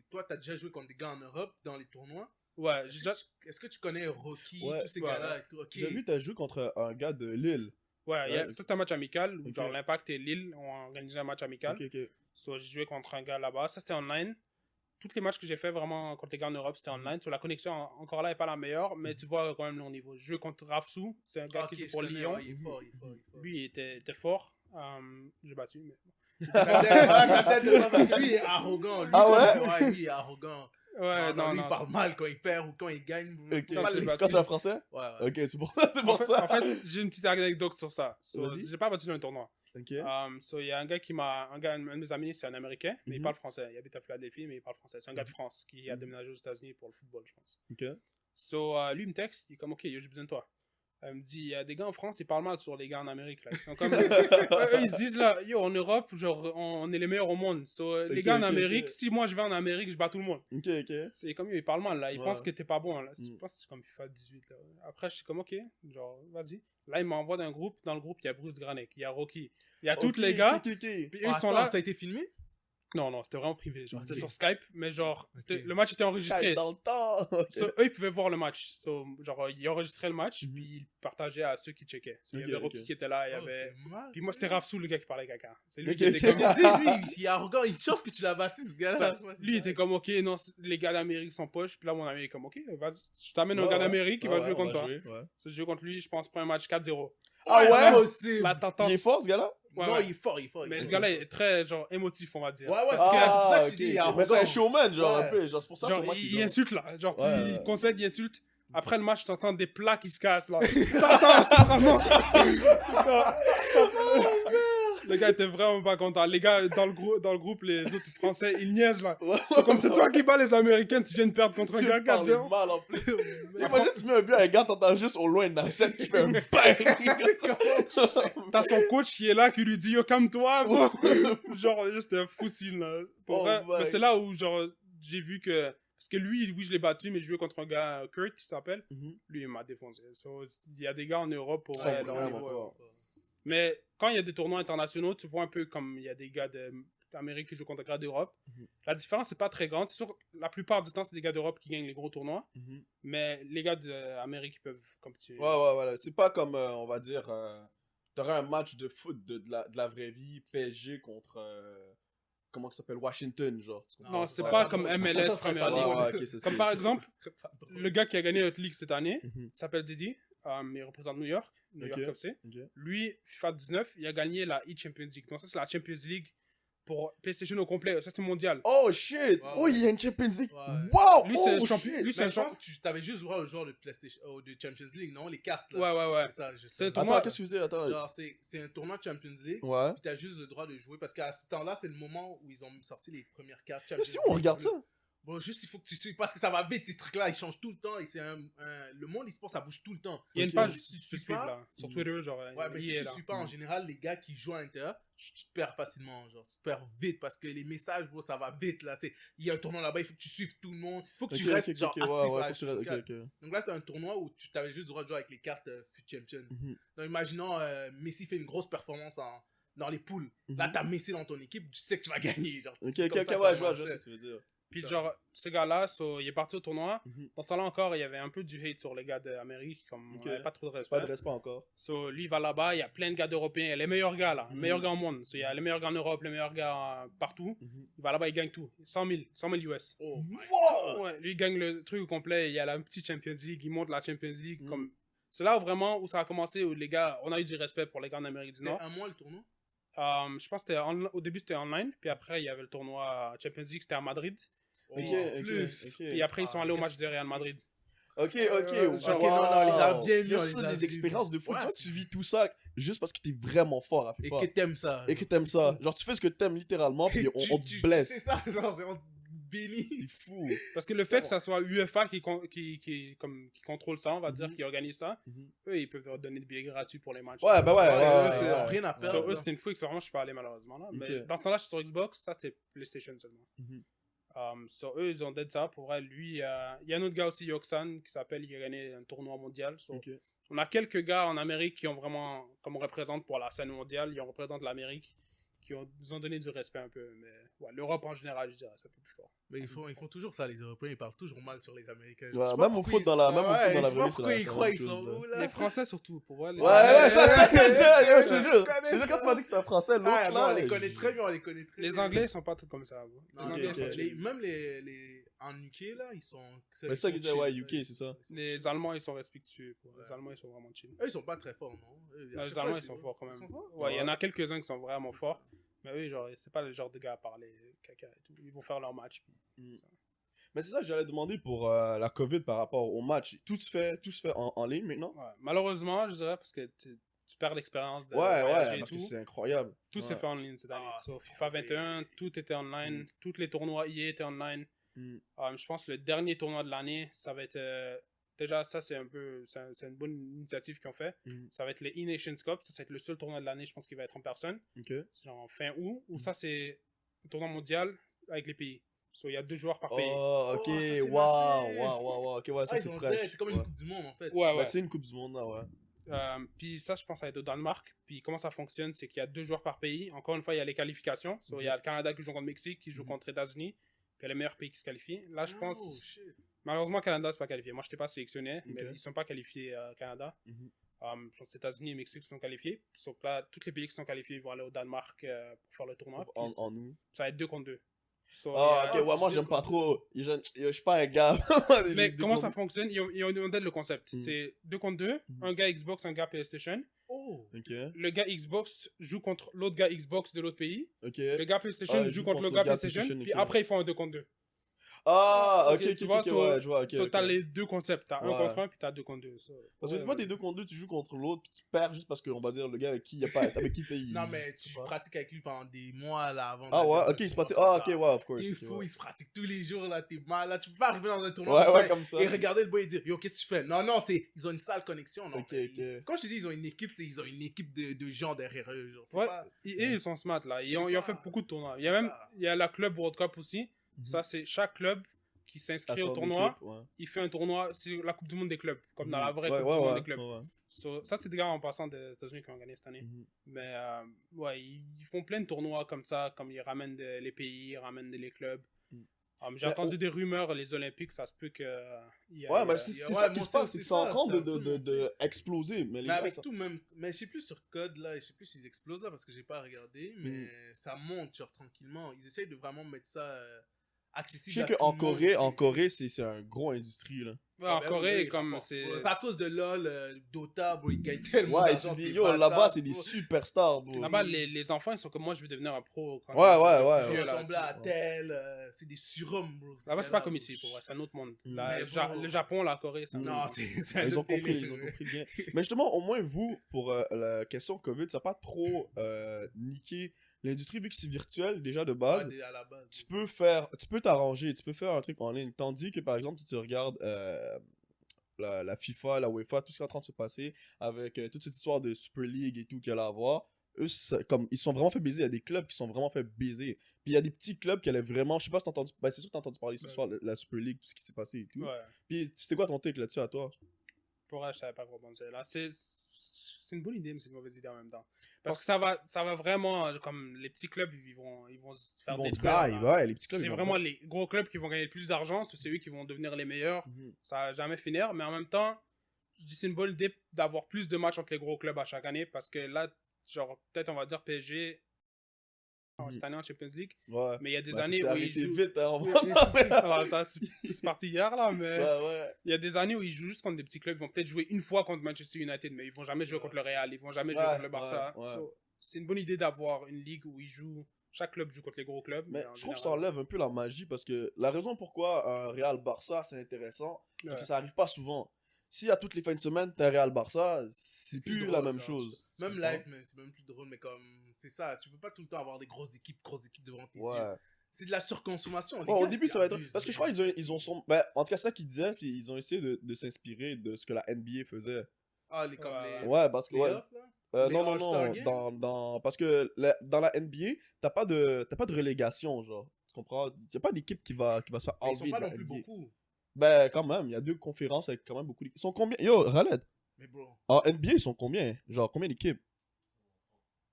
toi, t'as déjà joué contre des gars en Europe dans les tournois? Ouais, j'ai déjà... Est-ce que tu connais Rocky, Ouais, tous ces ouais, gars-là et tout? Ok. J'ai vu, t'as joué contre un gars de Lille. Ouais, Ouais. ça c'est un match amical où Ok. genre l'Impact et Lille ont organisé un match amical. Ok, ok. So, j'ai joué contre un gars là-bas. Ça c'était online. Tous les matchs que j'ai fait vraiment contre les gars en Europe, c'était online. So, la connexion encore là est pas la meilleure, mais tu vois quand même leur niveau. J'ai joué contre Rafsou, c'est un gars Ok, qui joue je pour connais, Lyon. ouais, il est fort, il est fort, il est fort. Lui, il était fort. J'ai battu, mais... Peut-être de ça, parce que lui il est arrogant. Lui, Ah ouais, lui il est arrogant. Ouais, Non, lui, non. il parle mal quand il perd ou quand il gagne. Ok. Faut pas le laisser. Quand c'est un français? Ouais, ouais. Ok, c'est pour ça, c'est pour ça. En fait, j'ai une petite anecdote sur ça. So, Vas-y. j'ai pas battu dans un tournoi. Ok. So, il y a un gars un de mes amis, c'est un Américain, mais il Mhm. parle français. Il habite à Philadelphie, mais il parle français. C'est un gars de France qui a déménagé aux États-Unis pour le football, je pense. Ok. So, lui, il me texte, il est comme, ok, yo, j'ai besoin de toi. Il me dit, il y a des gars en France, ils parlent mal sur les gars en Amérique. Là. Ils sont comme, eux, ils se disent, là, yo, en Europe, genre, on est les meilleurs au monde. So, les Ok, gars en ok, Amérique, ok. si moi je vais en Amérique, je bats tout le monde. Ok, ok. C'est comme, yo, ils parlent mal, là. Ils Ouais. pensent que t'es pas bon. Là. Je Mm. pense que c'est comme FIFA 18. Là. Après, je suis comme, ok, genre, vas-y. Là, il m'envoie dans un groupe. Dans le groupe, il y a Bruce Granek, il y a Rocky, il y a tous Ok, les gars. ok, ok. Puis eux, Oh, ils sont attends, là. ça a été filmé? Non, c'était vraiment privé. Genre, Ok. c'était sur Skype, mais genre, Ok. le match était enregistré. Skype dans le temps. Ok. So, eux, ils pouvaient voir le match. So, genre, ils enregistraient le match, Mhm. puis ils partageaient à ceux qui checkaient. So, il y Ok, avait Rocky ok. qui était là, il y Oh, avait... c'est mal, Puis moi, ça. c'était Rafsou, le gars qui parlait caca. C'est lui Ok, qui était ok. comme... Je te dis, lui, il est arrogant. Une chance que tu l'as battu, ce gars-là. Ça, Ouais, c'est lui, il vrai. était comme, ok, non, les gars d'Amérique sont poches. Puis là, mon ami est comme, ok, vas-y, je t'amène un Ouais, gars ouais. d'Amérique qui Ouais, va ouais, jouer on contre va toi. jouer, ouais. So, je joue contre lui, je pense, pour un match 4-0. Ah ouais? Impossible. La tentante. Il est fort, ce gars-là? Ouais, Non, ouais. il est fort, il est fort. Mais il est ce fort. gars-là est très, genre, émotif, on va dire. Ouais, ouais, Parce c'est que, pour ça que je ok, dis, il est ok. Mais c'est un arrogant. showman, genre, Ouais. un peu. Genre, c'est pour ça, genre, c'est moi qui il insulte, là. Genre, Ouais, il ouais. concède, il insulte. Après le match, t'entends des plats qui se cassent, là. T'entends vraiment. Le gars était vraiment pas content. Les gars, dans le groupe, les autres Français, ils niaisent, là. Ouais. C'est comme c'est toi qui bats les Américains, tu viens de perdre contre un Tu gars parles 4-0. mal en plus. Imagine, tu mets un but à un gars, t'entends juste au loin une assiette qui fait un bang. T'as son coach qui est là, qui lui dit, yo, calme-toi, bro. Genre, c'était un fossile, là. Pour Oh vrai. my. Mais c'est là où, genre, j'ai vu que... Parce que lui, oui, je l'ai battu, mais je jouais contre un gars, Kurt, qui s'appelle. Mhm. Lui, il m'a défoncé. So, il y a des gars en Europe pour Ils vrai, sont leur vraiment niveau. forts. Mais quand il y a des tournois internationaux, tu vois un peu comme il y a des gars d'Amérique qui jouent contre des gars d'Europe. Mhm. La différence, c'est pas très grande. C'est sûr, la plupart du temps, c'est des gars d'Europe qui gagnent les gros tournois. Mhm. Mais les gars d'Amérique, ils peuvent compétir. Ouais, voilà. C'est pas comme, on va dire, t'aurais un match de foot de la vraie vie, PSG contre, comment ça s'appelle, Washington, genre. Tu comprends? Non, c'est Ouais, pas ouais, comme ouais. MLS, ça serait Première pas Ligue. Ouais, ouais, ok, c'est Comme ça, par c'est- exemple, le gars qui a gagné notre ligue cette année, Mhm. s'appelle Didi. Il représente New York Ok. FC. Ok. Lui, FIFA 19, il a gagné la e-Champions League. Donc ça, c'est la Champions League pour PlayStation au complet. Ça, c'est mondial. Oh shit! Ouais, Oh, il y a une Champions League! Ouais. Wow! Lui, c'est oh, champion. shit. Lui, c'est Mais un je champion. pense que tu t'avais juste droit au joueur de PlayStation, de Champions League, non? Les cartes, là. Ouais. C'est ça, je sais. C'est un Attends, tournoi. qu'est-ce que tu faisais? Attends. Genre, c'est un tournoi de Champions League. Ouais. Puis t'as juste le droit de jouer parce qu'à ce temps-là, c'est le moment où ils ont sorti les premières cartes Champions Mais si League. on regarde ça? Bon, juste il faut que tu suives parce que ça va vite, ces trucs-là, ils changent tout le temps et c'est le monde e-sport, ça bouge tout le temps. Il y a une Ok. page Si que tu tu suis peux suivre pas- là. Sur Twitter, genre. Ouais, mais il si est tu là. suis pas, en général, les gars qui jouent à l'intérieur, tu te perds facilement, genre, tu te perds vite parce que les messages, bro, ça va vite, là, il y a un tournoi là-bas, il faut que tu suives tout le monde, il faut que tu Ok, restes, ok, genre, ok, actif ouais, à faut la que tu restes- ok, 24. ok. Donc là, c'était un tournoi où tu avais juste le droit de jouer avec les cartes FUT Champion. Mhm. Donc imaginons, Messi fait une grosse performance dans les poules. Mhm. Là, t'as Messi dans ton équipe, tu sais que tu vas gagner, genre. Ok, c'est ok, comme ok, ça que ouais, ça je vois marchait. ce que tu veux dire. Puis Ça. genre, ce gars-là, il est parti au tournoi. Mhm. Dans ce temps-là encore, il y avait un peu du hate sur les gars d'Amérique, comme Ok. on avait pas trop de respect. Pas de respect encore. So, lui, il va là-bas, il y a plein de gars d'Européens, les meilleurs gars là, les Mhm. meilleurs gars au monde. So, il y a les meilleurs gars en Europe, les meilleurs gars partout. Mhm. Il va là-bas, il gagne tout. 100 000 US. Oh, my Ouais, lui, il gagne le truc au complet. Il y a la petite Champions League, il monte la Champions League. Mhm. Comme... C'est là vraiment où ça a commencé, où les gars, on a eu du respect pour les gars en Amérique du C'était Nord. un mois le tournoi? Je pense que au début, c'était online. Puis après, il y avait le tournoi Champions League, c'était à Madrid. Oh, Ok, en ok, plus. ok. Puis après, ils sont allés au match qu'est-ce- de Real Madrid. Ok, genre, ok, non, non, on les a bien mis, Yo, on ça, les c'est a des vus. expériences de foot. Ouais, Toi, c'est- tu vis tout ça juste parce que t'es vraiment fort à Et FIFA. que t'aimes ça. Et que t'aimes C'est ça. fou. Genre, tu fais ce que t'aimes littéralement, puis on te C'est blesse. ça, genre, on te bénit. C'est fou. Parce que le fait que ça soit UEFA qui contrôle ça, on va dire, qui organise ça, Mhm. eux, ils peuvent leur donner des billets gratuits pour les matchs. Ouais, bah ouais, Ouais, ouais, eux, c'est ouais. rien à Sur perdre. eux, c'était une fois que vraiment, je suis pas allé malheureusement. Là. Mais Ok. dans ce temps-là, je suis sur Xbox, ça, c'est PlayStation seulement. Mhm. Sur eux, ils ont dead ça. Pour vrai, lui, il y a un autre gars aussi, Yoxan, qui s'appelle, il a gagné un tournoi mondial. So, Ok. on a quelques gars en Amérique qui ont vraiment, comme on représente pour la scène mondiale, ils représentent l'Amérique, nous ont donné du respect un peu. Mais ouais, l'Europe en général, je dirais, c'est un peu plus fort. Mais ils font toujours ça, les Européens, ils parlent toujours mal sur les Américains. Je Ouais, sais pas même au pourquoi foot ils- dans la- même au Ouais, foot dans la je sais vraie pas vie, c'est pourquoi la ils même croient ils chose, sont là. où, là? Les Français surtout, pour vrai. Les Ouais, ouais, ça, je te Je jure. connais Je te jure, quand tu m'as dit que c'était un français, l'autre, Ah, non, là. on les connaît très bien, on les connaît très bien. Les Anglais, ils sont pas tout comme ça. Bro. Les Non, Anglais, ok, ils sont ok. chill. Même en UK, là, ils sont. Mais ça qu'ils disaient, ouais, UK, c'est ça. Les Allemands, ils sont respectueux. Bro. Les Allemands, ils sont vraiment chill. Eux, ils sont pas très forts, non? Eux, à Les chaque fois, Allemands, je ils sont dis, forts quand même. Ils sont forts? Ouais, il y en a quelques-uns qui sont vraiment C'est forts. ça. Mais oui, genre, c'est pas le genre de gars à parler caca et tout. Ils vont faire leur match. Puis... Mais c'est ça que j'allais demander pour la COVID par rapport au match. Tout se fait en ligne maintenant? Ouais. Malheureusement, je dirais, parce que tu perds l'expérience de Ouais, voyager ouais, et parce que tout. c'est incroyable. Tout Ouais. s'est fait en ligne cette année. Ah, So, c'est FIFA horrible. 21, tout était online. Mm. Tous les tournois EA étaient online. Mm. Je pense que le dernier tournoi de l'année, ça va être... déjà, ça, c'est un peu... C'est une bonne initiative qu'ils ont fait. Mm. Ça va être les E-Nations Cup. Ça va être le seul tournoi de l'année, je pense, qui va être en personne. Ok. C'est genre en fin août. Ou ça, c'est un tournoi mondial avec les pays. So, il y a 2 joueurs par pays. Oh, ok. Oh, ça, c'est Waouh, massé. waouh, waouh, waouh. Ok, ouais, ça Ah, ils c'est ont fraîche. dead, c'est comme une Ouais. Coupe du Monde, en fait. Ouais, ouais. Bah, c'est une Coupe du Monde, là, ouais. Puis ça, je pense, ça va être au Danemark. Puis comment ça fonctionne, c'est qu'il y a 2 joueurs par pays. Encore une fois, il y a les qualifications. So, il y a le Canada qui joue contre le Mexique, qui joue contre les États-Unis. Puis il y a les meilleurs pays qui se qualifient. Là, je pense... shit. Malheureusement, Canada, c'est pas qualifié. Moi, je n'étais pas sélectionné, mais Ok. ils sont pas qualifiés Canada. Mhm. Je pense que les États-Unis et le Mexique sont qualifiés. Donc là, tous les pays qui sont qualifiés vont aller au Danemark pour faire le tournoi. Puis En nous. ça va être 2 contre 2. So, Ah, il y a- ok, ouais, moi j'aime pas trop. Je suis pas un gars. Mais comment ça fonctionne? Ils ont donné le concept. Mhm. C'est 2 contre 2. Un gars Xbox, un gars PlayStation. Oh. Ok, Le gars Xbox joue contre l'autre gars Xbox de l'autre pays. ok. Le gars PlayStation Ah, il joue contre le gars PlayStation. Puis ok. après, ils font un 2 contre 2. Ah, ok, tu vois, ok, ouais, je vois, ok. so, ok. t'as les 2 concepts. T'as 1 Ouais. contre 1, puis t'as 2 contre 2. Parce que des fois, t'es 2 contre 2, tu joues contre l'autre, puis tu perds juste parce qu'on va dire le gars avec qui il y a pas. Avec qui t'es. Non, mais tu pratiques avec lui pendant des mois là avant. Ah d'aller ouais, dans un ok, il se tournoi pratique. comme Ah, ça. ok, ouais, of course. T'es ok, fou, ouais. il se pratique tous les jours là, t'es mal là. Tu peux pas arriver dans un tournoi Ouais, comme ouais, ça comme ça. et regarder le boy et dire yo, qu'est-ce que tu fais? Non, non, ils ont une sale connexion. Non, Ok, mais ok. quand je te dis ils ont une équipe, ils ont une équipe de gens derrière eux. Genre, c'est Ouais, pas... et ils sont smart là. Ils ont pas- fait beaucoup de tournois. Il y c'est a même ça. il y a la Club World Cup aussi. Mhm. Ça, c'est chaque club qui À s'inscrit son au tournoi. équipe, ouais. Il fait un tournoi. C'est la Coupe du Monde des clubs. Comme dans la vraie Ouais, Coupe ouais, du Monde ouais, des clubs. ouais, ouais. So, ça, c'est des gars en passant des États-Unis qui ont gagné cette année. Mhm. Mais ouais, ils font plein de tournois comme ça. Comme ils ramènent les pays, ils ramènent les clubs. Mhm. J'ai Mais entendu des rumeurs, les Olympiques, ça se peut que. Ouais, mais c'est ouais, ça qui moi se passe, aussi, c'est que c'est c'est en ça, train c'est un peu de exploser. Mais les Mais gars, avec ça- tout même, mais je sais plus sur code là, je sais plus s'ils explosent là parce que j'ai pas regardé, mais ça monte genre tranquillement. Ils essayent de vraiment mettre ça accessible Je sais à tout qu'en le monde. Corée, en Corée, c'est un gros industrie, là. Ouais, en ben Corée, oui, comme rapport. c'est. Ouais, c'est à cause de LoL, Dota, bro, ils gagnent tellement Ouais, d'argent, c'est des, ces yo, là-bas, bâtards, c'est des bro. superstars, bro. Là-bas, les enfants, ils sont comme moi, je veux devenir un pro. Quand Ouais, je- ouais, je- ouais, je- Ils ouais. là, ressemblent à c'est- tel, c'est des surhommes, bro. ces Là-bas, c'est gars-là, pas comme bro. ici, pour vrai, c'est un autre monde. Mm. Là, Mais bon. le Japon, la Corée, c'est un autre Non, monde. c'est un Ils ont autre compris, délire, ils ont ouais. compris bien. Mais justement, au moins, vous, pour la question Covid, ça n'a pas trop niqué l'industrie, vu que c'est virtuel déjà de base. Ouais, à la base. Tu peux t'arranger, tu peux faire un truc en ligne. Tandis que, par exemple, si tu regardes la FIFA, la UEFA, tout ce qui est en train de se passer, avec toute cette histoire de Super League et tout qu'il y a là à voir, eux, comme, ils sont vraiment fait baiser. Il y a des clubs qui sont vraiment fait baiser. Puis il y a des petits clubs qui allaient vraiment, je sais pas si t'as entendu, c'est sûr que t'as entendu parler ce soir, la Super League, tout ce qui s'est passé et tout. Ouais. Puis c'était quoi ton take là-dessus à toi? Pour vrai, je savais pas quoi penser. Là, c'est une bonne idée, mais c'est une mauvaise idée en même temps. Parce que ça va vraiment, comme les petits clubs, ils vont se faire Ils vont détruire. die, là. ouais, les petits clubs. C'est ils vont vraiment les gros clubs qui vont gagner le plus d'argent, c'est eux qui vont devenir les meilleurs. Mhm. Ça va jamais finir, mais en même temps, je dis c'est une bonne idée d'avoir plus de matchs entre les gros clubs à chaque année, parce que là, genre, peut-être on va dire PSG cette année en Champions League, Ouais. mais il y a des Bah, années ça où s'est ils arrêté jouent... vite, hein, on va- Alors, ça, c'est parti hier, là, mais... Ouais, ouais. Il y a des années où ils jouent juste contre des petits clubs. Ils vont peut-être jouer une fois contre Manchester United, mais ils vont jamais jouer contre le Real. Ils vont jamais jouer Ouais, contre le Barça. ouais, ouais. So, c'est une bonne idée d'avoir une ligue où ils jouent. Chaque club joue contre les gros clubs. Mais en je trouve que général- ça enlève un peu la magie parce que la raison pourquoi un Real Barça c'est intéressant, c'est Ouais. que ça arrive pas souvent. Si à toutes les fins de semaine t'as un Real Barça, c'est plus plus drôle, la même genre, chose. Tu Même comprends? live, c'est même plus drôle, mais comme, c'est ça, tu peux pas tout le temps avoir des grosses équipes devant tes yeux. Ouais. C'est de la surconsommation. les Bon, au gars, début c'est ça va être abusé. parce que je crois ils ont son en tout cas ça qu'ils disaient c'est ils ont essayé de s'inspirer de ce que la NBA faisait. Ah, comme Ouais. les Ouais, parce que ouais, playoffs, là. Les non All-Star Games? parce que dans la NBA, t'as pas de relégation genre. Tu comprends? Y a pas d'équipe qui va se faire Mais ils enlever sont pas de la non plus NBA. beaucoup. Ben quand même, il y a 2 conférences avec quand même beaucoup d'équipes. Ils sont combien? Yo, Raled. Mais bro, En NBA, ils sont combien? Genre, combien d'équipes?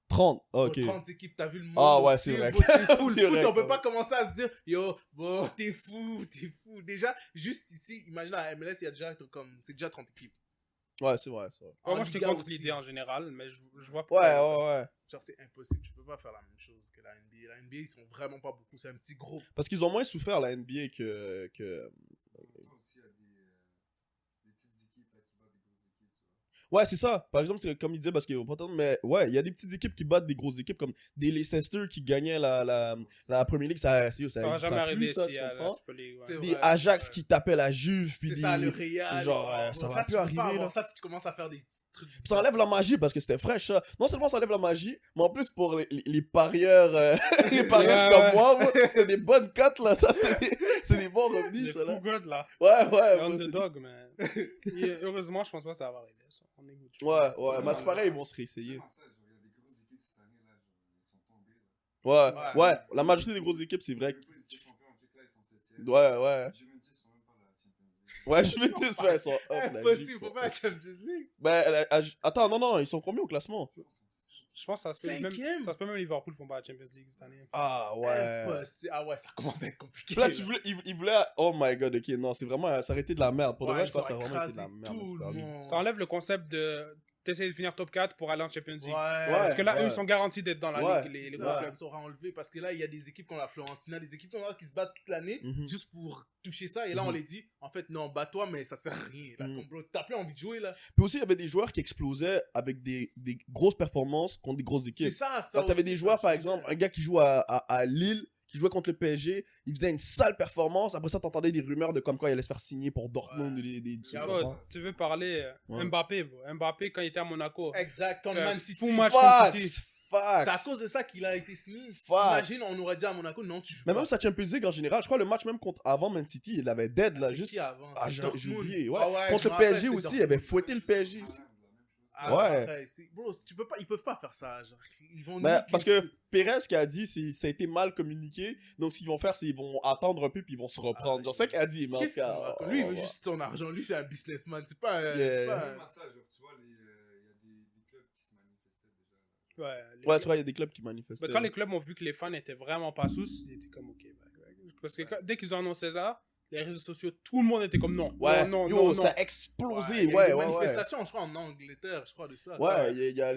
30. Ah, ok. 30 équipes, t'as vu le monde. Ah ouais, c'est entier, vrai. bro, t'es fou, C'est le foot, vrai, on peut ouais. pas commencer à se dire, yo, bon, t'es fou. Déjà, juste ici, imagine à MLS, il y a déjà, c'est déjà 30 équipes. Ouais, c'est vrai, c'est vrai. Ouais, En moi, je te Liga contre aussi. l'idée en général, mais je vois Ouais, pas. ouais, ouais. Genre, c'est impossible, tu peux pas faire la même chose que la NBA. La NBA, ils sont vraiment pas beaucoup, c'est un petit groupe. Parce qu'ils ont moins souffert, la NBA, que... Ouais, c'est ça. Par exemple, c'est comme il disait, parce que mais ouais, il y a des petites équipes qui battent des grosses équipes, comme des Leicester qui gagnaient la Premier League, ça Ça va existe jamais arriver plus, ça, ici tu à la comprends? Super League. ouais. C'est Des vrai, Ajax ouais. qui tapaient la Juve, puis C'est des... ça, le Real. genre, oh, ça bro, va tu plus peux pas arriver, avoir là. Ça, si tu commences à faire des trucs. Ça enlève la magie parce que c'était fraîche, ça. Non seulement ça enlève la magie, mais en plus pour les parieurs, les parieurs Ouais, comme ouais. moi, c'est des bonnes cotes, là. Ça, c'est des bons Les revenus, ça, là. fous gods, là. Ouais, ouais. Les ouais, underdogs, mais. Et heureusement, je pense pas que ça va arriver. Ça. On est good. ouais, mais c'est pareil, ils vont se réessayer. Ouais, Ouais. ouais, la majorité des grosses équipes, c'est vrai. Ouais, ouais. Ouais, Juventus, ouais, ils sont up. la Impossible, Juve, faut sont pas la up. Champions League. Ben, attends, non, ils sont combien au classement? Je pense que ça se peut même, Cinquième. ça se peut même Liverpool font pas la Champions League cette année. Ah, ouais. Impossible. Ah ouais, ça commence à être compliqué. Puis là, ils voulaient. Oh my god, ok, non, c'est vraiment. Ça aurait été de la merde. Pour de vrai, je crois que ça aurait vraiment été de la merde. Tout Super le League. monde. Ça enlève le concept de t'essayes de finir top 4 pour aller en Champions League. Ouais. Parce que là, ouais. eux, ils sont garantis d'être dans la Ouais, ligue, les C'est gros ça, clubs. ça aura enlevé parce que là, il y a des équipes comme la Florentina, des équipes comme ça qui se battent toute l'année Mhm. juste pour toucher ça. Et là, on les dit, en fait, non, bats-toi, mais ça sert à rien. Là, Mhm. comme, bro, t'as plus envie de jouer là. Puis aussi, il y avait des joueurs qui explosaient avec des grosses performances contre des grosses C'est équipes. ça, ça. Genre, t'avais aussi, des ça joueurs, par change. exemple, un gars qui joue à Lille, qui jouait contre le PSG, il faisait une sale performance. Après ça, t'entendais des rumeurs de comme quoi il allait se faire signer pour Dortmund. Ouais. Des Ah, Tu trucs. vois, tu veux parler Ouais. Mbappé, bro. Mbappé, quand il était à Monaco, Exact, comme fait Man un City. fou match contre City. Facts! C'est à Facts! cause de ça qu'il a été signé. Facts. Imagine, on aurait dit à Monaco, non, tu joues Mais pas. même sa Champions League en général, je crois le match même contre avant Man City, il avait dead là, C'est juste. qui avant? Ah, C'est j'ai Dortmund. oublié, ouais. Ah ouais, Contre je le me rappelle, PSG c'était aussi, il Dortmund. avait fouetté le PSG aussi. Ah, Ouais. après, bro, ils peuvent pas faire ça. Genre, ils vont Mais niquer parce le- que Pérez qui a dit, ça a été mal communiqué. Donc, ce qu'ils vont faire, c'est qu'ils vont attendre un peu puis ils vont se reprendre. Genre, c'est ça qu'il a dit, mais en tout Qu'est-ce qu'on cas, raconte? Lui, il veut juste son argent. Lui, c'est un businessman. C'est pas un. Yeah. c'est pas un- Même à ça, genre, tu vois, il y a des clubs qui se manifestaient déjà. ouais, les Ouais, clubs- c'est vrai, il y a des clubs qui manifestaient. Mais quand les clubs ont vu que les fans étaient vraiment pas sous, ils étaient comme ok. Parce que dès qu'ils ont annoncé ça, les réseaux sociaux, tout le monde était comme non. Ouais, non, yo, non, non. ça a Ouais, explosé. il y a eu Ouais, des ouais, ouais. manifestations, je crois, en Angleterre, je crois, de ça. Ouais, il y a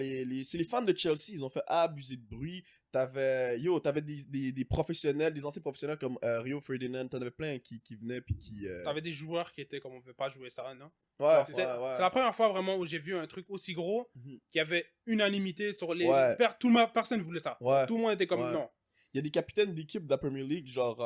c'est les fans de Chelsea, ils ont fait abuser de bruit. T'avais des professionnels, des anciens professionnels comme Rio Ferdinand, t'en avais plein qui venaient puis qui. T'avais des joueurs qui étaient comme on veut pas jouer ça, non? Ouais, C'est ouais, ouais. c'est la première fois vraiment où j'ai vu un truc aussi gros Mhm. qui avait unanimité sur les. Ouais. Personne voulait ça. Ouais. Tout le monde était comme Ouais. non. Il y a des capitaines d'équipe de la Premier League, genre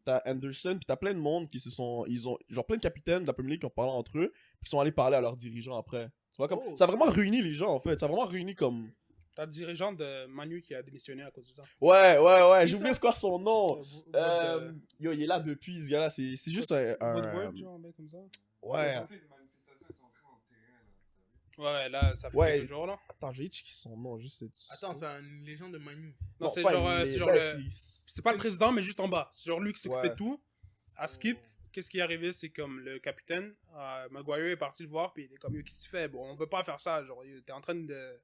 t'as Anderson, puis t'as plein de monde qui se sont, ils ont genre plein de capitaines de la Premier League qui ont parlé entre eux, puis qui sont allés parler à leurs dirigeants après. Tu vois comme Oh, ça a vraiment réuni les gens en fait, ça a vraiment réuni comme T'as le dirigeant de Manu qui a démissionné à cause de ça. ouais, Qui j'ai oublié ça? c'est quoi son nom. Euh, Yo, il est là depuis ce gars-là, c'est juste Woodward, genre, un mec comme ça. ouais. Ils ont fait une manifestation, ils sont entrés en terrain, là. Ouais, là, ça fait Ouais. quelques jours là. Attends, j'ai checké son nom, juste Attends, c'est une légende de Manu. Non, c'est pas genre, une- c'est genre ben, le- c'est pas le président, mais juste en bas. C'est genre lui qui s'occupait Ouais. de tout. À Skip, qu'est-ce qui est arrivé? C'est comme le capitaine, Maguire est parti le voir, puis il est comme, yo, qu'est-ce que tu fais? Bon, on veut pas faire ça. Genre, t'es en train de.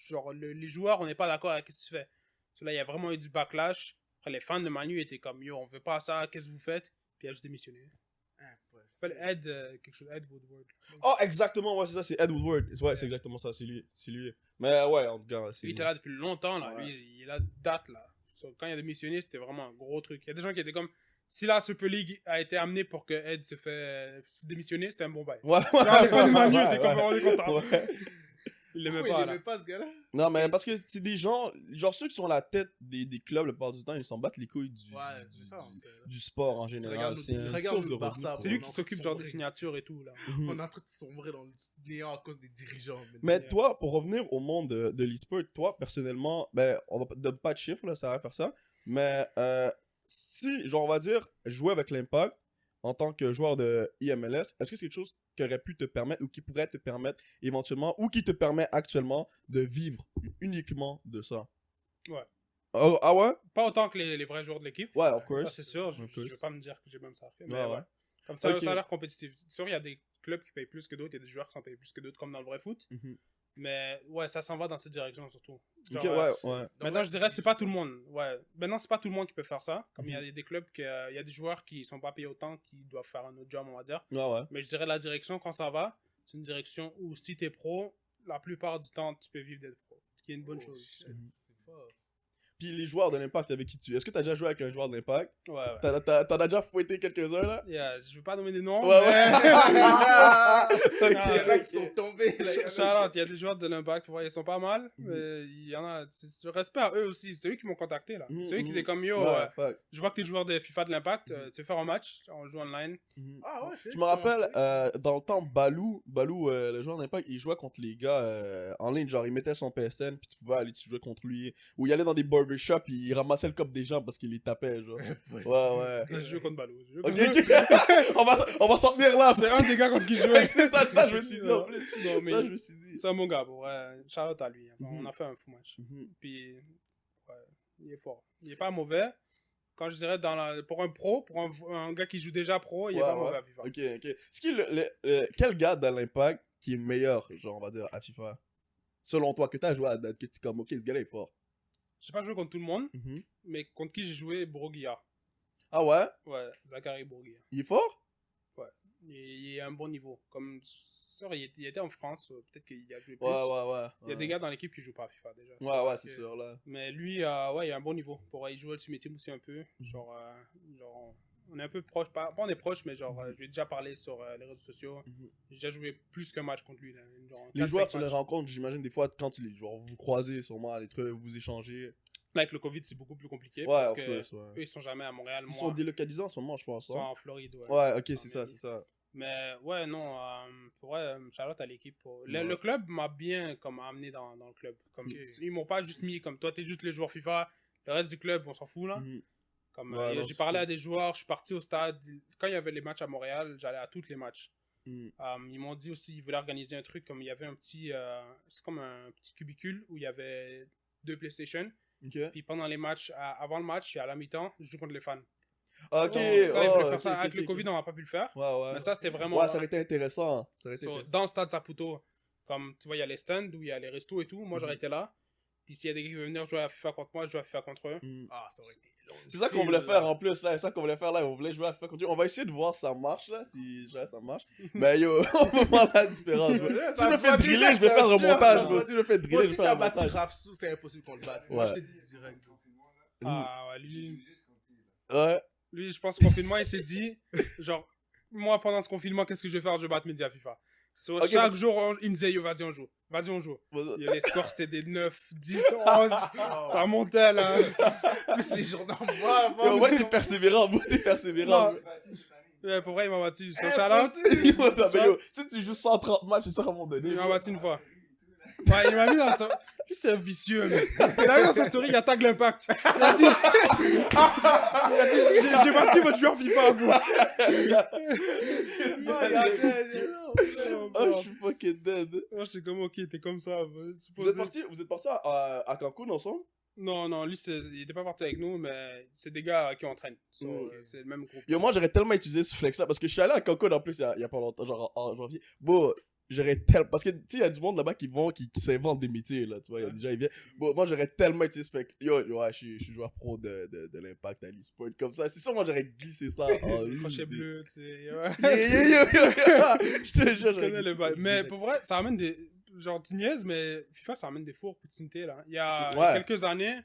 Genre, les joueurs, on n'est pas d'accord avec ce que tu fais. Parce que là, il y a vraiment eu du backlash. Après, les fans de Manu étaient comme, yo, on veut pas ça, qu'est-ce que vous faites? Puis il a juste démissionné. Il s'appelle Ed, quelque chose, Ed Woodward. Oh, exactement, ouais, c'est ça, c'est Ed Woodward. Ouais, c'est exactement ça, c'est lui. Mais ouais, en tout cas, c'est Lui, il était là depuis longtemps, là. Ouais. Lui, il a date, là. Quand il a démissionné, c'était vraiment un gros truc. Il y a des gens qui étaient comme, si la Super League a été amenée pour que Ed se fait démissionner, c'était un bon bail. Ouais, Genre, les fans de Manu ouais, étaient comme, ouais. on est content. Ouais. Il l'aimait Pourquoi pas, il là. aimait pas ce gars-là? Non, mais parce que c'est des gens, genre ceux qui sont à la tête des clubs, le plupart du temps, ils s'en battent les couilles Ouais, c'est ça, on sait. du sport en général. Regarde C'est notre- une regarde source de notre Barça, revenus. C'est on lui est qui en train s'occupe de genre des sombrer. signatures et tout, là. Mhm. On est en train de sombrer dans le néant à cause des dirigeants. Mais toi, pour revenir au monde de l'e-sport, toi, personnellement, ben, on va donne pas de chiffres, là, ça va faire ça. Mais si, genre, on va dire, jouer avec l'Impact en tant que joueur de IMLS, est-ce que c'est quelque chose qui aurait pu te permettre ou qui pourrait te permettre éventuellement ou qui te permet actuellement de vivre uniquement de ça? Ouais. Oh, ah ouais? Pas autant que les vrais joueurs de l'équipe. Ouais, of Ça, course. c'est sûr. Je Of course. vais pas me dire que j'ai même ça. Mais Ouais, ouais. ouais. Comme ça, Ok. ça a l'air compétitif. C'est sûr, il y a des clubs qui payent plus que d'autres. Il y a des joueurs qui sont payés plus que d'autres, comme dans le vrai foot. Mhm. Mais ouais, ça s'en va dans cette direction, surtout. Ok, Genre, ouais. Maintenant, je dirais c'est pas tout le monde. Ouais. Maintenant, c'est pas tout le monde qui peut faire ça. Comme il y a des clubs, il y a des joueurs qui sont pas payés autant, qui doivent faire un autre job, on va dire. Ouais. Mais je dirais la direction, quand ça va, c'est une direction où si t'es pro, la plupart du temps, tu peux vivre d'être pro. Ce qui est une bonne chose. C'est fort. Puis les joueurs de l'Impact avec qui tu... Est-ce que t'as déjà joué avec un joueur de l'Impact? Ouais, ouais. T'en as déjà fouetté quelques-uns, là? Yeah, je veux pas nommer des noms. Ouais, mais- ouais. Il y en a Ok, qui sont tombés. Là. Shout-out, il y a des joueurs de l'Impact, ils sont pas mal, mais il y en a, je respect à eux aussi, c'est eux qui m'ont contacté là. C'est eux qui étaient comme yo, Ouais, facts. je vois que t'es joueur de FIFA de l'Impact, tu veux faire un match, on joue online. Ah ouais, c'est Je me rappelle, dans le temps, Balou, le joueur d'Impact, il jouait contre les gars en ligne. Genre, il mettait son PSN, puis tu pouvais aller tu jouais contre lui. Ou il allait dans des barbershops, puis il ramassait le cop des gens parce qu'il les tapait, genre. Ouais, ouais. Je joue contre Balou. Je joue Ok, contre- ok. on va s'en tenir là. C'est un des gars contre qui je jouais. C'est ça, je me suis dit en plus. Non, mais Ça, je me suis dit. c'est un bon gars, bro. Ouais, shout-out à lui. Enfin, Mhm. On a fait un fou match. Mhm. Puis, ouais, il est fort. Il est pas mauvais, quand je dirais, pour un pro, pour un gars qui joue déjà pro, il est Ouais, pas ouais. mauvais à FIFA. Ok. Est-ce qu'il quel gars dans l'Impact qui est meilleur, genre, on va dire, à FIFA? Selon toi, que t'as joué à date, que tu es comme, ok, ce gars-là est fort. J'ai pas joué contre tout le monde, Mhm. mais contre qui j'ai joué, Broguilla. Ah ouais? Ouais, Zachary Broguilla. Il est fort? Il est à un bon niveau. Comme, sûr, il était en France, peut-être qu'il a joué plus. Ouais. Il y a des gars dans l'équipe qui jouent pas à FIFA déjà. Ouais, c'est sûr, là. Mais lui, ouais, il a un bon niveau. Il joue Ultimate Team aussi un peu. Genre, on est un peu proche, pas on est proche, mais genre, je lui ai déjà parlé sur les réseaux sociaux. J'ai déjà joué plus qu'un match contre lui. Là, genre, Les joueurs, tu les rencontres, j'imagine, des fois, quand genre, vous croisez sûrement, les trucs, vous échangez. Là, avec le Covid, c'est beaucoup plus compliqué. Ouais, parce of que course, ouais. eux, ils sont jamais à Montréal. Ils sont délocalisés en ce moment, je pense. Ils sont Hein? en Floride, ouais. Ouais, ok, En c'est ça. Mais ouais, non, pour vrai, Charlotte à l'équipe. Ouais. Le club m'a bien comme amené dans le club. Comme, Ils m'ont pas juste mis comme toi, t'es juste les joueurs FIFA. Le reste du club, on s'en fout là. Mhm. Comme, Ouais, non, j'ai parlé à des joueurs, je suis parti au stade. Quand il y avait les matchs à Montréal, j'allais à tous les matchs. Mhm. Ils m'ont dit aussi qu'ils voulaient organiser un truc comme il y avait un petit. C'est comme un petit cubicule où il y avait 2 PlayStation. Ok. Puis pendant les matchs, avant le match et à la mi-temps, je joue contre les fans. Ok, Donc, ça, ils voulaient faire ok, ça. ok, Avec le ok. Covid, on n'a pas pu le faire. Ouais. Mais ça, c'était vraiment. Ouais, ça aurait été intéressant. Ça aurait été intéressant. Dans le stade Saputo, comme tu vois, il y a les stands où il y a les restos et tout. Moi, j'aurais été là. Puis s'il y a des gars qui veulent venir jouer à FIFA contre moi, je joue à FIFA contre eux. Mhm. Ah, ça aurait été long. C'est ça qu'on voulait faire en plus, là. C'est ça qu'on voulait faire là. On voulait jouer à FIFA contre lui. On va essayer de voir si ça marche, là. Si jamais ça marche. Mais yo, on va voir la différence. Si je me fais driller, je vais faire le montage. Si je me fais driller, Moi, je si vais faire t'as le battu montage. Rafsou, c'est impossible qu'on le batte. Moi, Ouais. je te dis direct. Ah, ouais, lui, Ouais. je pense que confinement, il s'est dit, genre, moi, pendant ce confinement, qu'est-ce que je vais faire? Je vais battre Mehdi à FIFA. So, Ok, chaque mais- jour, il me disait, yo, vas-y, on joue. Vas-y, on joue. Vas-y. Les scores, c'était des 9, 10, 11. Ça montait, là. Plus les journaux. Yo, ouais, t'es persévérant, moi, t'es persévérant. Non. Ouais, pour vrai, il m'a battu. So, Eh, shout-out. Mais yo, si tu joues 130 matchs, c'est ça à un moment donné. Il m'a battu une fois. Ouais, il m'a mis dans sa story. Lui, c'est un vicieux, mais. Il a mis dans sa story, il attaque l'impact. Il a dit, j'ai battu votre joueur FIFA, vous. Oh, je suis fucking dead. Moi, j'étais comme, ok, t'es comme ça. Vous êtes partis à Cancun ensemble? Non, lui, il était pas parti avec nous, mais c'est des gars qui entraînent. So, c'est le même groupe. Yo, moi, j'aurais tellement utilisé ce flex-là parce que je suis allé à Cancun en plus il y a pas longtemps, genre en janvier. Bon, j'aurais tellement. Parce que, tu sais, il y a du monde là-bas qui s'inventent des métiers, là, tu vois, il y a des gens, ils viennent. Bon, moi, j'aurais tellement utilisé ce flex. Yo, ouais, je suis joueur pro de l'Impact à l'e-sport, comme ça. C'est sûr, moi, j'aurais glissé ça en Crochet loose. bleu, tu sais. Ouais. Je te jure, Je j'aurais connais glissé le ça bail. Mais direct. pour vrai, ça ramène des. Genre, tu niaises, mais FIFA, ça ramène des faux opportunités, là. Il y a Ouais. quelques années,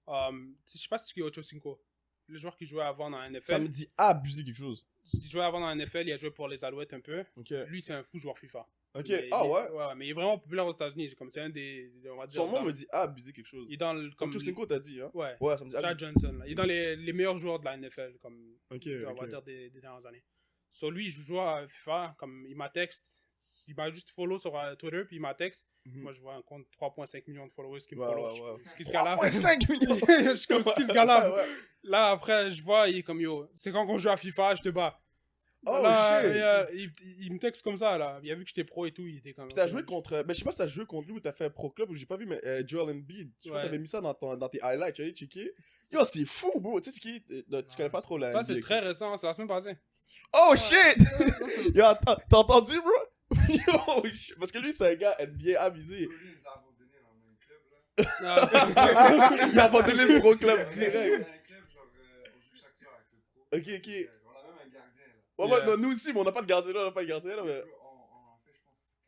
je sais pas si tu es Ocho Cinco. Le joueur qui jouait avant dans la NFL. Ça me dit abuser quelque chose. Il jouait avant dans la NFL, il a joué pour les Alouettes un peu. Ok. Lui, c'est un fou joueur FIFA. Ok. Mais Ah il est- ouais? mais il est vraiment populaire aux États-Unis. Comme c'est un des. On va dire, Son nom dans- me dit abuser quelque chose. Il est dans le. Comme Chosinko t'as dit, hein? Ouais. Ouais, ça me dit Chad abuser. Johnson. Là. Il est dans les meilleurs joueurs de la NFL. Comme, Ok, on va ok. dire des dernières années. Sur lui, je joue à FIFA. Comme il m'a texte. Il m'a juste follow sur Twitter. Puis il m'a texte. Mhm. Moi, je vois un compte 3,5 millions de followers qui me Ouais, follow. ouais, ouais. Ce qui se gala. 3,5 millions! Je suis comme ce qui se gala. Ouais, ouais. Là, après, je vois, il est comme yo. C'est quand on joue à FIFA, je te bats. Oh, Là, shit! il me texte comme ça, là. Il a vu que j'étais pro et tout, il était comme... Puis t'as joué contre. Ben, je sais pas si t'as joué contre lui ou t'as fait Pro Club ou j'ai pas vu, mais Joel Embiid. Je crois que Ouais. t'avais mis ça dans tes highlights. Tu allais checker. Yo, c'est fou, bro. Tu sais, c'est qui? Tu connais pas trop la Ça, NBA, c'est très récent, c'est la semaine passée. Oh shit! Yo, attends, t'as entendu, bro? Yo, shit. Parce que lui, c'est un gars NBA avisé. Lui, il nous a abandonné dans le même club, là. Ah, Il a abandonné le Pro Club Dans direct. un club, genre, on joue chaque soir avec le pro. Ok, ok. On a même un gardien, là. Ouais, Yeah. non, nous aussi, mais on n'a pas de gardien là, mais. On en fait, je pense,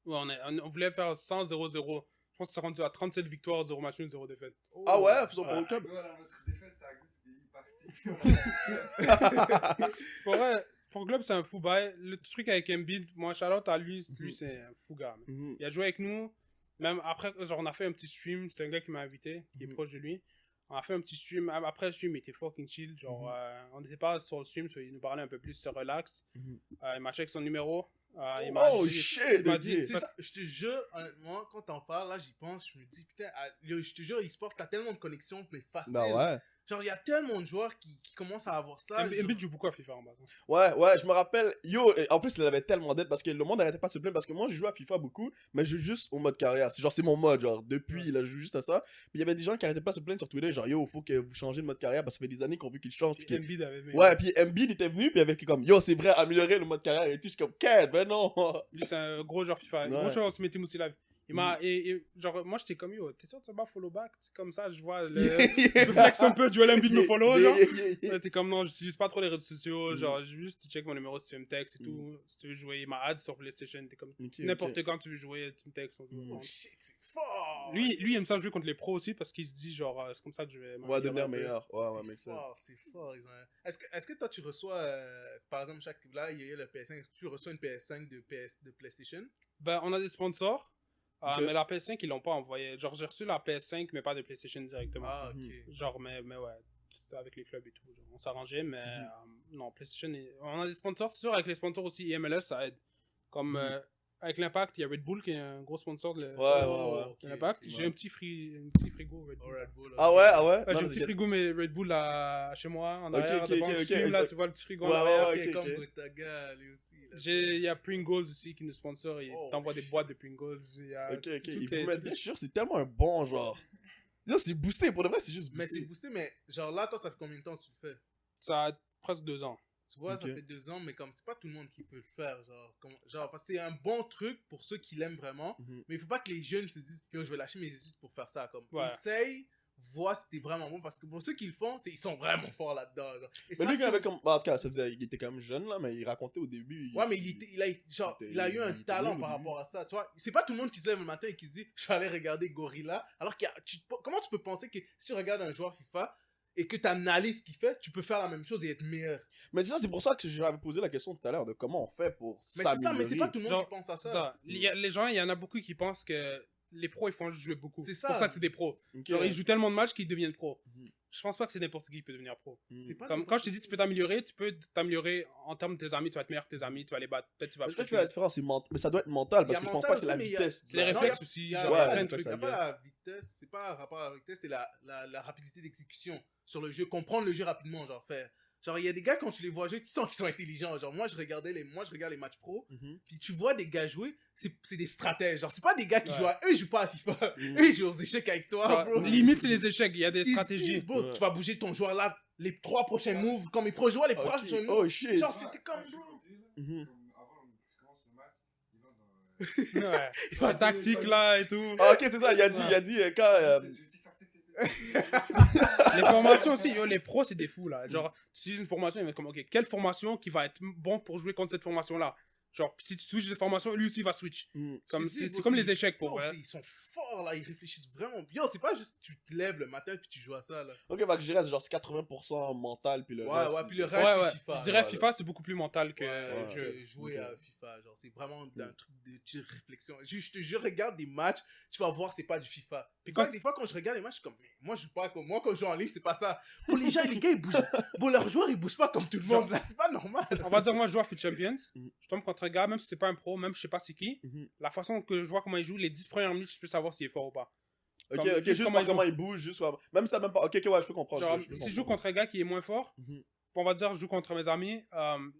49. ouais, on voulait faire 100-0-0. Je pense que c'est rendu à 37 victoires, 0 match nul, 0 défaite. Ah ouais, faisons Pro Club. Voilà, notre défaite, c'est à cause qu'il est parti. Pour vrai, pour le club, c'est un fou bail. Le truc avec Embiid, moi, shout-out à lui, c'est un fou gars. Man. Mhm. Il a joué avec nous. Même après, genre, on a fait un petit stream. C'est un gars qui m'a invité, qui est proche de lui. On a fait un petit stream. Après le stream, il était fucking chill. Genre, on n'était pas sur le stream, so il nous parlait un peu plus sur relax. Il m'a checké son numéro. Il m'a Oh dit- shit! il m'a ok. dit, C'est ça, je te jure, honnêtement, quand t'en parles, là, j'y pense, je me dis, putain, je te jure, e-sport, t'as tellement de connexions, mais facile. Bah ouais. Genre, il y a tellement de joueurs qui commencent à avoir ça. Embiid joue beaucoup à FIFA en bas. Ouais, je me rappelle, et en plus, il avait tellement d'aide parce que le monde n'arrêtait pas de se plaindre parce que moi, j'ai joué à FIFA beaucoup, mais je joue juste au mode carrière. C'est mon mode, genre, depuis, là, je joue juste à ça. Puis il y avait des gens qui arrêtaient pas de se plaindre sur Twitter, genre, yo, faut que vous changez de mode carrière parce que ça fait des années qu'on veut qu'il change. Puis Embiid avait mis. Ouais, puis Embiid était venu, puis avec comme, yo, c'est vrai, améliorer le mode carrière et tout. Je suis comme, qu'est-ce, ben non. Lui, c'est un gros joueur FIFA. Un Ouais. gros joueur, on se mettait aussi live. Il m'a, genre, moi, j'étais comme, yo, t'es sûr de te battre follow back? C'est comme ça, je vois je me flex un peu, Joel Embiid me follow, genre. Ouais, t'es comme, non, j'utilise pas trop les réseaux sociaux, genre, juste, tu check mon numéro si tu veux me texte et tout. Si tu veux jouer, il m'a add sur PlayStation, t'es comme, n'importe quand tu veux jouer, tu me textes, on joue. Oh shit, c'est fort! Lui, il aime ça jouer contre les pros aussi parce qu'il se dit, genre, c'est comme ça que je vais. Ouais, devenir meilleur. Ouais, C'est mec, ça. fort, c'est fort. Est-ce que toi, tu reçois, par exemple, là, il y a le PS5, est-ce que tu reçois une PS5 de PlayStation? Ben, on a des sponsors. Ok. Mais la PS5, ils l'ont pas envoyé. Genre, j'ai reçu la PS5, mais pas de PlayStation directement. Ah, ok. Genre, mais ouais, tout avec les clubs et tout. Genre, on s'arrangeait, mais non, PlayStation, on a des sponsors. C'est sûr, avec les sponsors aussi, MLS, ça aide. Comme avec l'Impact, il y a Red Bull qui est un gros sponsor de Ouais. de l'Impact. Ok. J'ai un petit frigo Red Oh, Bull. Red Bull, Ah ok. ouais? Ouais, j'ai Non, un petit frigo, mais Red Bull là, chez moi, en Ok, arrière, ok, devant ok, le ok, stream, là, ok. tu vois le petit frigo Ouais, en arrière. ouais, Ok, ok, comme ok. Gotaga, lui aussi. là. Il y a Pringles aussi qui nous sponsor. Il Oh, t'envoie des boîtes de Pringles. Il y a Ok, tout il est- faut mettre, je suis sûr, c'est tellement un bon genre. Là, c'est boosté, pour de vrai, c'est juste Mais c'est boosté. boosté, mais genre là, toi, ça fait combien de temps que tu le fais? Ça a presque 2 ans. Tu vois, Ok. ça fait 2 ans, mais comme c'est pas tout le monde qui peut le faire, genre parce que c'est un bon truc pour ceux qui l'aiment vraiment, Mhm. mais il faut pas que les jeunes se disent, yo, je vais lâcher mes études pour faire ça, comme, Ouais. essaye, vois si t'es vraiment bon, parce que pour ceux qui le font, ils sont vraiment forts là-dedans, genre. Et c'est Mais pas lui, tout- quand il avait comme. En tout cas, il était quand même jeune, là, mais il racontait au début. Ouais, mais il a eu un il était talent nul au par début. rapport à ça, tu vois. C'est pas tout le monde qui se lève le matin et qui se dit, je vais aller regarder Gorilla, alors comment tu peux penser que si tu regardes un joueur FIFA et que tu analyses ce qu'il fait, tu peux faire la même chose et être meilleur. Mais c'est ça, c'est pour ça que j'avais posé la question tout à l'heure de comment on fait pour Mais c'est ça, s'améliorer. mais c'est pas tout le monde Genre, qui pense à C'est ça. ça. Les gens, il y en a beaucoup qui pensent que les pros, ils font juste jouer beaucoup. C'est C'est ça. pour ça que c'est des pros. Ok. Genre, ils jouent tellement de matchs qu'ils deviennent pros. Mhm. Je pense pas que c'est n'importe qui peut devenir pro. C'est pas Comme quand je te dis, tu peux t'améliorer en termes de tes amis, tu vas être meilleur que tes amis, tu vas les battre. Peut-être tu vas. Mais je crois que la différence, c'est mais ça doit être mental, Il y a parce que je pense mental pas que c'est aussi, la mais il y a- vitesse. C'est les là. réflexes Non, aussi. Il y a, genre, ouais, plein de réflexes, trucs. il y a ça pas vient. la vitesse, c'est pas un rapport à la vitesse, c'est la rapidité d'exécution sur le jeu, comprendre le jeu rapidement, genre faire. Genre, il y a des gars, quand tu les vois jouer, tu sens qu'ils sont intelligents. Genre, moi, je regarde les matchs pro, Mhm. puis tu vois des gars jouer, c'est des stratèges. Genre, c'est pas des gars qui Ouais. jouent eux, ils jouent pas à FIFA. Mhm. Eux, ils jouent aux échecs avec toi, Genre, bro. limite, c'est les échecs. Il y a des Ils stratégies. disent, bro, Ouais. tu vas bouger ton joueur là, les 3 prochains moves, comme il pro jouer les Ok. prochains moves. Oh shit. Genre, c'était comme, bro. Mhm. Comme avant que tu commences le match, il va dans. Ouais. La tactique là et tout. Ah, ok, c'est ça, il a dit quand. Je sais faire Les formations aussi, yo, les pros, c'est des fous, là. Genre, tu utilises une formation, ils vont être comme, ok, quelle formation qui va être bon pour jouer contre cette formation-là? Genre, si tu switches de formation, lui aussi va switch. Mhm. Comme, Je te dis, c'est bro, comme les échecs pour Non, vrai. ils sont forts là, ils réfléchissent vraiment bien. C'est pas juste tu te lèves le matin puis tu joues à ça là. Ok, va que je reste genre c'est 80% mental, puis le Ouais, reste. ouais, c'est- puis le Ouais, reste ouais. c'est FIFA. Je dirais ouais, FIFA, c'est beaucoup plus mental que Ouais, jeu. que jouer Ok. à FIFA, genre c'est vraiment un truc de petite réflexion. Je te jure, regarde des matchs, tu vas voir c'est pas du FIFA. Puis Quand quand- des fois quand je regarde les matchs, je suis comme mais moi je joue pas comme moi quand je joue en ligne, c'est pas ça. Pour les gens, les gars ils bougent. Bon leurs joueurs ils bougent pas comme tout le monde là, c'est pas normal. On va dire, moi, je joue à Foot Champions. Mhm. Je tombe contre un gars, même si c'est pas un pro, même si je sais pas c'est qui. Mhm. La façon que je vois comment il joue, les 10 premières minutes, je peux savoir s'il est fort ou pas. Ok, Comme- ok, juste juste comment comment il bouge, juste. Même ça, même pas. Ok, ouais, je peux comprendre. Genre, je peux si je joue comprendre. contre un gars qui est moins fort, Mhm. on va dire, je joue contre mes amis,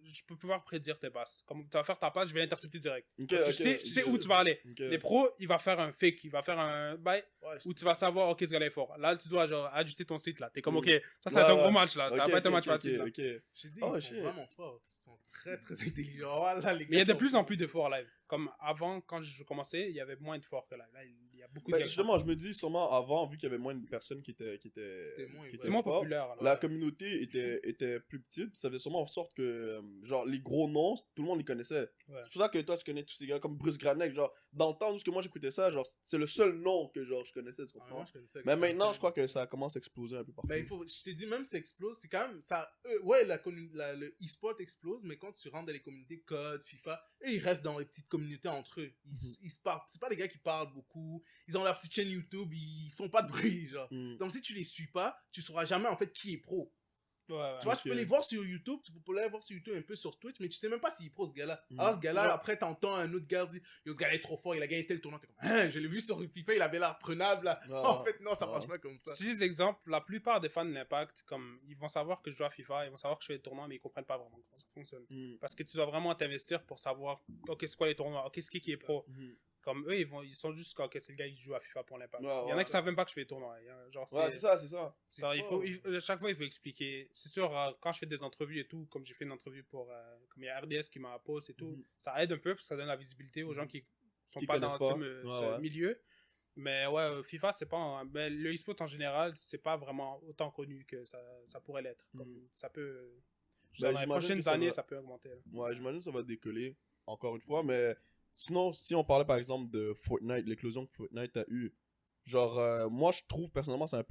je peux pouvoir prédire tes passes. Comme tu vas faire ta passe, je vais l'intercepter direct. Ok, Parce que ok, je sais où tu vas aller. ok. Les pros, il va faire un fake, il va faire un bail Ouais, où tu vas savoir, ok, ce gars-là est fort. Là, tu dois genre ajuster ton site là. T'es comme, Mm. ok, ça va être un Ouais, gros match là. Ça Ok, va pas être un ok, match ok, facile. là. ok. je te dis Oh, ils sont shit. vraiment forts, ils sont très très intelligents. Voilà, les gars. Mais il y a de sont plus forts. en plus de forts live. Comme avant, quand je commençais, il y avait moins de forts que live. Là, il y a beaucoup de Ben, gars. justement, je me dis sûrement avant, vu qu'il y avait moins de personnes qui étaient C'était moins- C'est moins fortes, populaire. là. la communauté était plus petite, ça faisait sûrement en sorte que, genre, les gros noms, tout le monde les connaissait. Ouais. C'est pour ça que toi, tu connais tous ces gars comme Bruce Granek, genre, dans le temps où moi j'écoutais ça, genre, c'est le seul nom que, genre, je connaissais, tu Ah, comprends? moi, je connaissais Mais maintenant, je crois que ça commence à exploser un peu partout. Mais je te dis, même ça explose, c'est quand même, ça, ouais, le e-sport explose, mais quand tu rentres dans les communautés COD, FIFA, eux, ils restent dans les petites communautés entre eux. Ils se parlent, c'est pas des gars qui parlent beaucoup, ils ont leur petite chaîne YouTube, ils font pas de bruit, genre. Mm. Donc si tu les suis pas, tu sauras jamais, en fait, qui est pro. Ouais. Tu vois, tu peux les voir sur YouTube, tu peux les voir sur YouTube, un peu sur Twitch, mais tu sais même pas s'il est pro, ce gars-là. Alors, ce gars-là, après, t'entends un autre gars dire, yo, ce gars-là est trop fort, il a gagné tel tournoi. T'es comme, hein, je l'ai vu sur FIFA, il avait l'air prenable, là. En fait, non, ça marche pas comme ça. Si, exemple, la plupart des fans de l'Impact, comme, ils vont savoir que je joue à FIFA, ils vont savoir que je fais des tournois, mais ils comprennent pas vraiment comment ça fonctionne. Parce que tu dois vraiment t'investir pour savoir, ok, c'est quoi les tournois, ok, c'est qui est pro. Comme eux, ils sont juste comme, ok, c'est le gars qui joue à FIFA pour l'Impact. Il y en a qui savent même pas que je fais des tournois. Genre, c'est ça. Chaque fois, il faut expliquer. C'est sûr, quand je fais des entrevues et tout, comme j'ai fait une entrevue pour, comme il y a RDS qui m'a posé et tout, ça aide un peu parce que ça donne la visibilité aux gens qui sont pas dans ce milieu. Mais ouais, FIFA, c'est pas. Mais le e-sport en général, c'est pas vraiment autant connu que ça pourrait l'être. Comme ça peut. Dans les prochaines années, ça peut augmenter. Ouais, j'imagine que ça va décoller, encore une fois, mais. Sinon, si on parlait par exemple de Fortnite, l'éclosion que Fortnite a eu, genre, moi je trouve personnellement, ça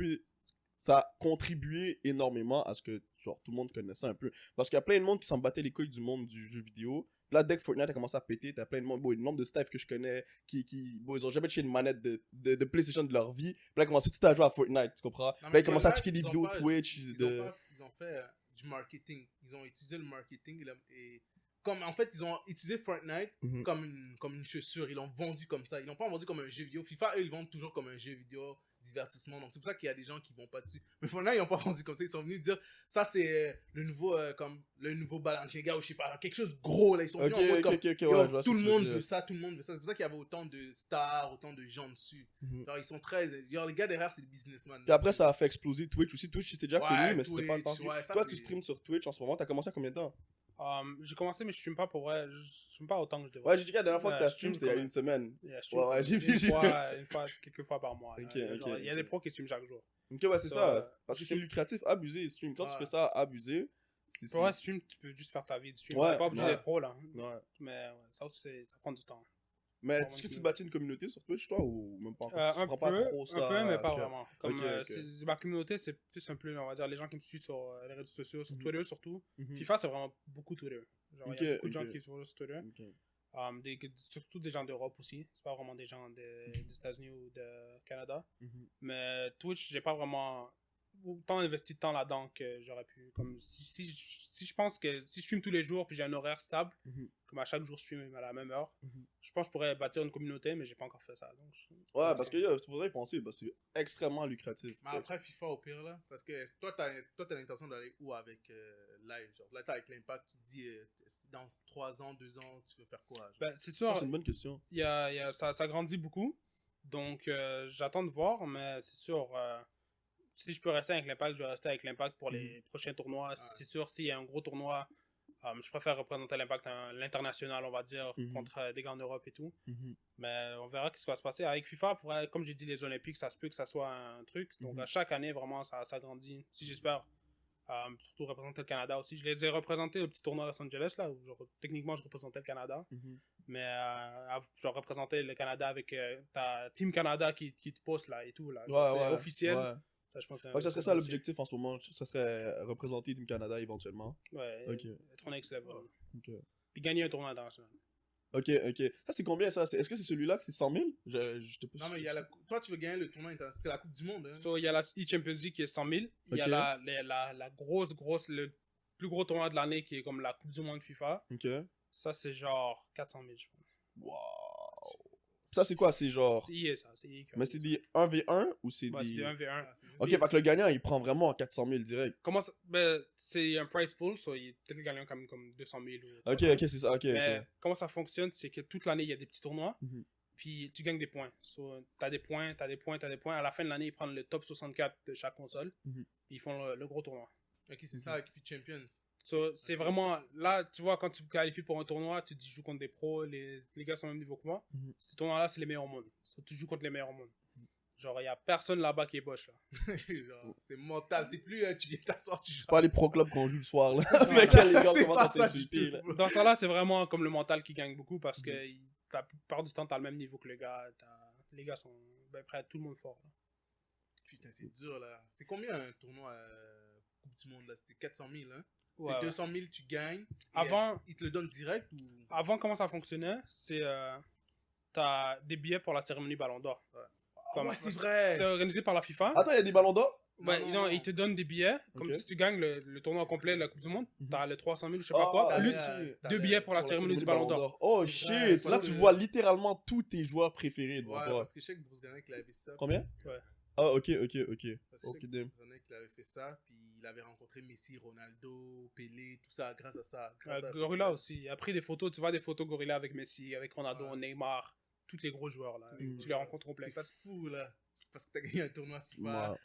a contribué énormément à ce que, genre, tout le monde connaissait un peu. Parce qu'il y a plein de monde qui s'en battait les couilles du monde du jeu vidéo. Là, dès que Fortnite a commencé à péter, t'as plein de monde, le nombre de staff que je connais, ils ont jamais touché une manette de PlayStation de leur vie. Puis là, ils commencent tout à jouer à Fortnite, tu comprends? Puis là, ils commencent à checker des vidéos Twitch. Ils ont fait du marketing. Ils ont utilisé le marketing et. Comme, en fait, ils ont utilisé Fortnite comme une chaussure. Ils l'ont vendu comme ça. Ils l'ont pas vendu comme un jeu vidéo. FIFA, eux, ils vendent toujours comme un jeu vidéo divertissement. Donc, c'est pour ça qu'il y a des gens qui vont pas dessus. Mais Fortnite, ils l'ont pas vendu comme ça. Ils sont venus dire, ça, c'est le nouveau Balenciaga ou je sais pas, quelque chose de gros, là. Ils sont venus en mode comme, tout le monde veut ça, tout le monde veut ça. C'est pour ça qu'il y avait autant de stars, autant de gens dessus. Genre, ils sont très, genre, les gars derrière, c'est des businessmen. Puis après, ça a fait exploser Twitch aussi. Twitch, c'était déjà connu, mais c'était pas le temps. Toi, tu streams sur Twitch en ce moment. T'as commencé à combien de temps? J'ai commencé, mais je stream pas pour vrai. Je stream pas autant que je devrais. Ouais, j'ai dit que la dernière fois que t'as stream, c'était il y a une semaine. Ouais, j'ai vu. Quelques fois par mois. Il y a des pros qui streament chaque jour. Ok, ouais, c'est ça. Parce que c'est lucratif, abuser, stream. Quand tu fais ça, abuser. Pour vrai, stream, tu peux juste faire ta vie de stream. T'es pas obligé d'être pro, là. Mais ça aussi, ça prend du temps. Mais est-ce que tu bâtis une communauté sur Twitch, toi, ou même pas encore? Un peu, mais pas vraiment. Comme ma communauté, c'est plus un peu, on va dire, les gens qui me suivent sur les réseaux sociaux, sur Twitter surtout. FIFA, c'est vraiment beaucoup Twitter. Genre, il y a beaucoup de gens qui sont sur Twitter. Surtout des gens d'Europe aussi. C'est pas vraiment des gens des États-Unis ou de Canada. Mais Twitch, j'ai pas vraiment autant investi de temps là-dedans que j'aurais pu. Comme si je pense que si je stream tous les jours puis j'ai un horaire stable, comme à chaque jour je stream à la même heure, je pense que je pourrais bâtir une communauté, mais j'ai pas encore fait ça. Donc parce que il faudrait y penser, parce que c'est extrêmement lucratif. Mais après FIFA au pire là, parce que toi t'as l'intention d'aller où avec Live, genre là t'as avec l'Impact, tu te dis dans 3 ans, 2 ans, tu veux faire quoi? Ben, c'est sûr. C'est une bonne question. Ça grandit beaucoup, donc j'attends de voir, mais c'est sûr. Si je peux rester avec l'Impact, je vais rester avec l'Impact pour les prochains tournois. C'est sûr, s'il y a un gros tournoi, je préfère représenter l'Impact à l'international, on va dire, contre des gars en Europe et tout. Mais on verra ce qui va se passer. Avec FIFA, comme j'ai dit, les Olympiques, ça se peut que ça soit un truc. Donc, à chaque année, vraiment, ça grandit. Si j'espère, surtout représenter le Canada aussi. Je les ai représentés au petit tournoi à Los Angeles, là, où techniquement, je représentais le Canada. Mais je représentais le Canada avec ta Team Canada qui te poste là et tout. Là. C'est officiel. Ça, je pense que ça serait ça l'objectif en ce moment. Ça serait représenter Team Canada éventuellement. Ouais, être en next level. Puis gagner un tournoi international. Ok. Ça, c'est combien ça? Est-ce que c'est celui-là que c'est 100 000? Non, mais toi, tu veux gagner le tournoi international. C'est la Coupe du Monde. Hein? Il y a la e-Champions League qui est 100 000. Il y a la grosse, le plus gros tournoi de l'année qui est comme la Coupe du Monde FIFA. Ça, c'est genre 400 000, je pense. Wow. Ça, c'est quoi? C'est genre. C'est EA, ça. C'est EA. Mais c'est des 1v1 ou c'est des. C'est des 1v1. Ok, fait que le gagnant, il prend vraiment 400 000 direct. Comment ça? Ben, c'est un prize pool, il est peut-être le gagnant comme 200 000. Ok, c'est ça. Mais comment ça fonctionne, c'est que toute l'année, il y a des petits tournois. Puis tu gagnes des points. T'as des points. À la fin de l'année, ils prennent le top 64 de chaque console. Puis ils font le gros tournoi. Ok, c'est ça avec Fit Champions. C'est vraiment, là, tu vois, quand tu te qualifies pour un tournoi, tu te dis, je joue contre des pros, les gars sont au même niveau que moi. Ces tournois-là, c'est les meilleurs au monde. Tu joues contre les meilleurs au monde. Genre, il n'y a personne là-bas qui est boche, là. C'est mental. C'est plus, tu viens t'asseoir, tu joues. C'est pas les pro clubs qu'on joue le soir, là. C'est pas ça du tout. Dans ce temps-là, c'est vraiment comme le mental qui gagne beaucoup parce que la plupart du temps, t'as le même niveau que les gars. Les gars sont près tout le monde fort. Là. Putain, c'est dur, là. C'est combien un tournoi Coupe du Monde, là? C'était 400 000, hein? Ouais, c'est 200 000, tu gagnes. Avant, ils te le donnent direct ou... Avant, comment ça fonctionnait? C'est t'as des billets pour la cérémonie Ballon d'Or. Ouais, c'est vrai. C'était organisé par la FIFA. Attends, il y a des Ballons d'Or? Ouais, Non, non, non. ils te donnent des billets. Comme Ok. si tu gagnes le tournoi C'est complet de la crazy. Coupe du Monde. Mhm. T'as le 300 000, je sais pas quoi. Ah, Plus t'as 2 billets pour la cérémonie du Ballon d'Or. Oh C'est shit, vrai, là parce tu que- vois littéralement tous tes joueurs préférés devant Ouais, toi. parce que je sais que Bruce Ganek, il avait fait ça. Combien? Ouais. Ah, ok. Parce que je Ok, sais que damn. Bruce Ganek, il avait fait ça, puis il avait rencontré Messi, Ronaldo, Pelé, tout ça, grâce à ça. Grâce à- Gorilla aussi. Il a pris des photos. Tu vois des photos Gorilla avec Messi, avec Ronaldo, Ouais. Neymar. Tous les gros joueurs là. Mm. Tu les rencontres complets. C'est fou, là. Parce que t'as gagné un tournoi FIFA. Ouais.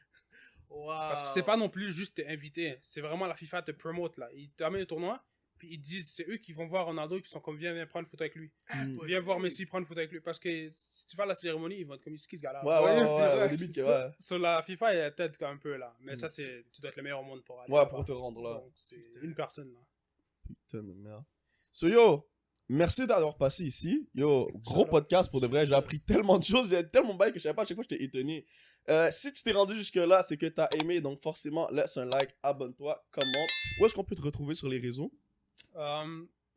Wow. Parce que c'est pas non plus juste t'es invité. C'est vraiment la FIFA te promote là. Ils t'amènent au tournoi. Puis ils disent, c'est eux qui vont voir Ronaldo. Puis ils sont comme, viens prendre une photo avec lui. Mm. Viens voir Messi, prendre une photo avec lui. Parce que si tu vas à la cérémonie, ils vont être comme, c'est qui ce gars-là? Ouais, c'est au vrai. début, Sur ouais. sur la FIFA, il y a peut-être un peu là. Mais Mm. ça, tu dois être le meilleur au monde pour aller. Ouais, là-bas. pour te rendre là. Donc, c'est une personne là. Putain de merde. So yo, merci d'avoir passé ici. Yo, gros Shout-out. podcast pour de vrai. J'ai appris tellement de choses. J'ai tellement de bails que je savais pas. À chaque fois, j'étais étonné. Si tu t'es rendu jusque-là, c'est que t'as aimé. Donc forcément, laisse un like, abonne-toi, commente. Où est-ce qu'on peut te retrouver sur les réseaux?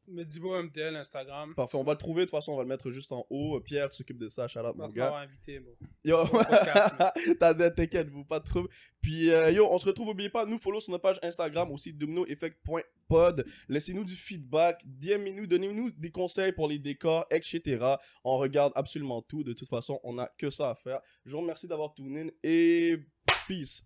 Medibo MTL, Instagram. Parfait, on va le trouver. De toute façon, on va le mettre juste en haut. Pierre, tu s'occupes de ça. Shout out, mon Merci de gars. m'avoir invité. Bon. Yo, podcast, t'inquiète, vous, pas de trouble. Puis, yo, on se retrouve, n'oubliez pas, nous follow sur notre page Instagram aussi, dominoeffect.pod. Laissez-nous du feedback, DM-nous, donnez-nous des conseils pour les décors, etc. On regarde absolument tout. De toute façon, on a que ça à faire. Je vous remercie d'avoir tuné in et peace.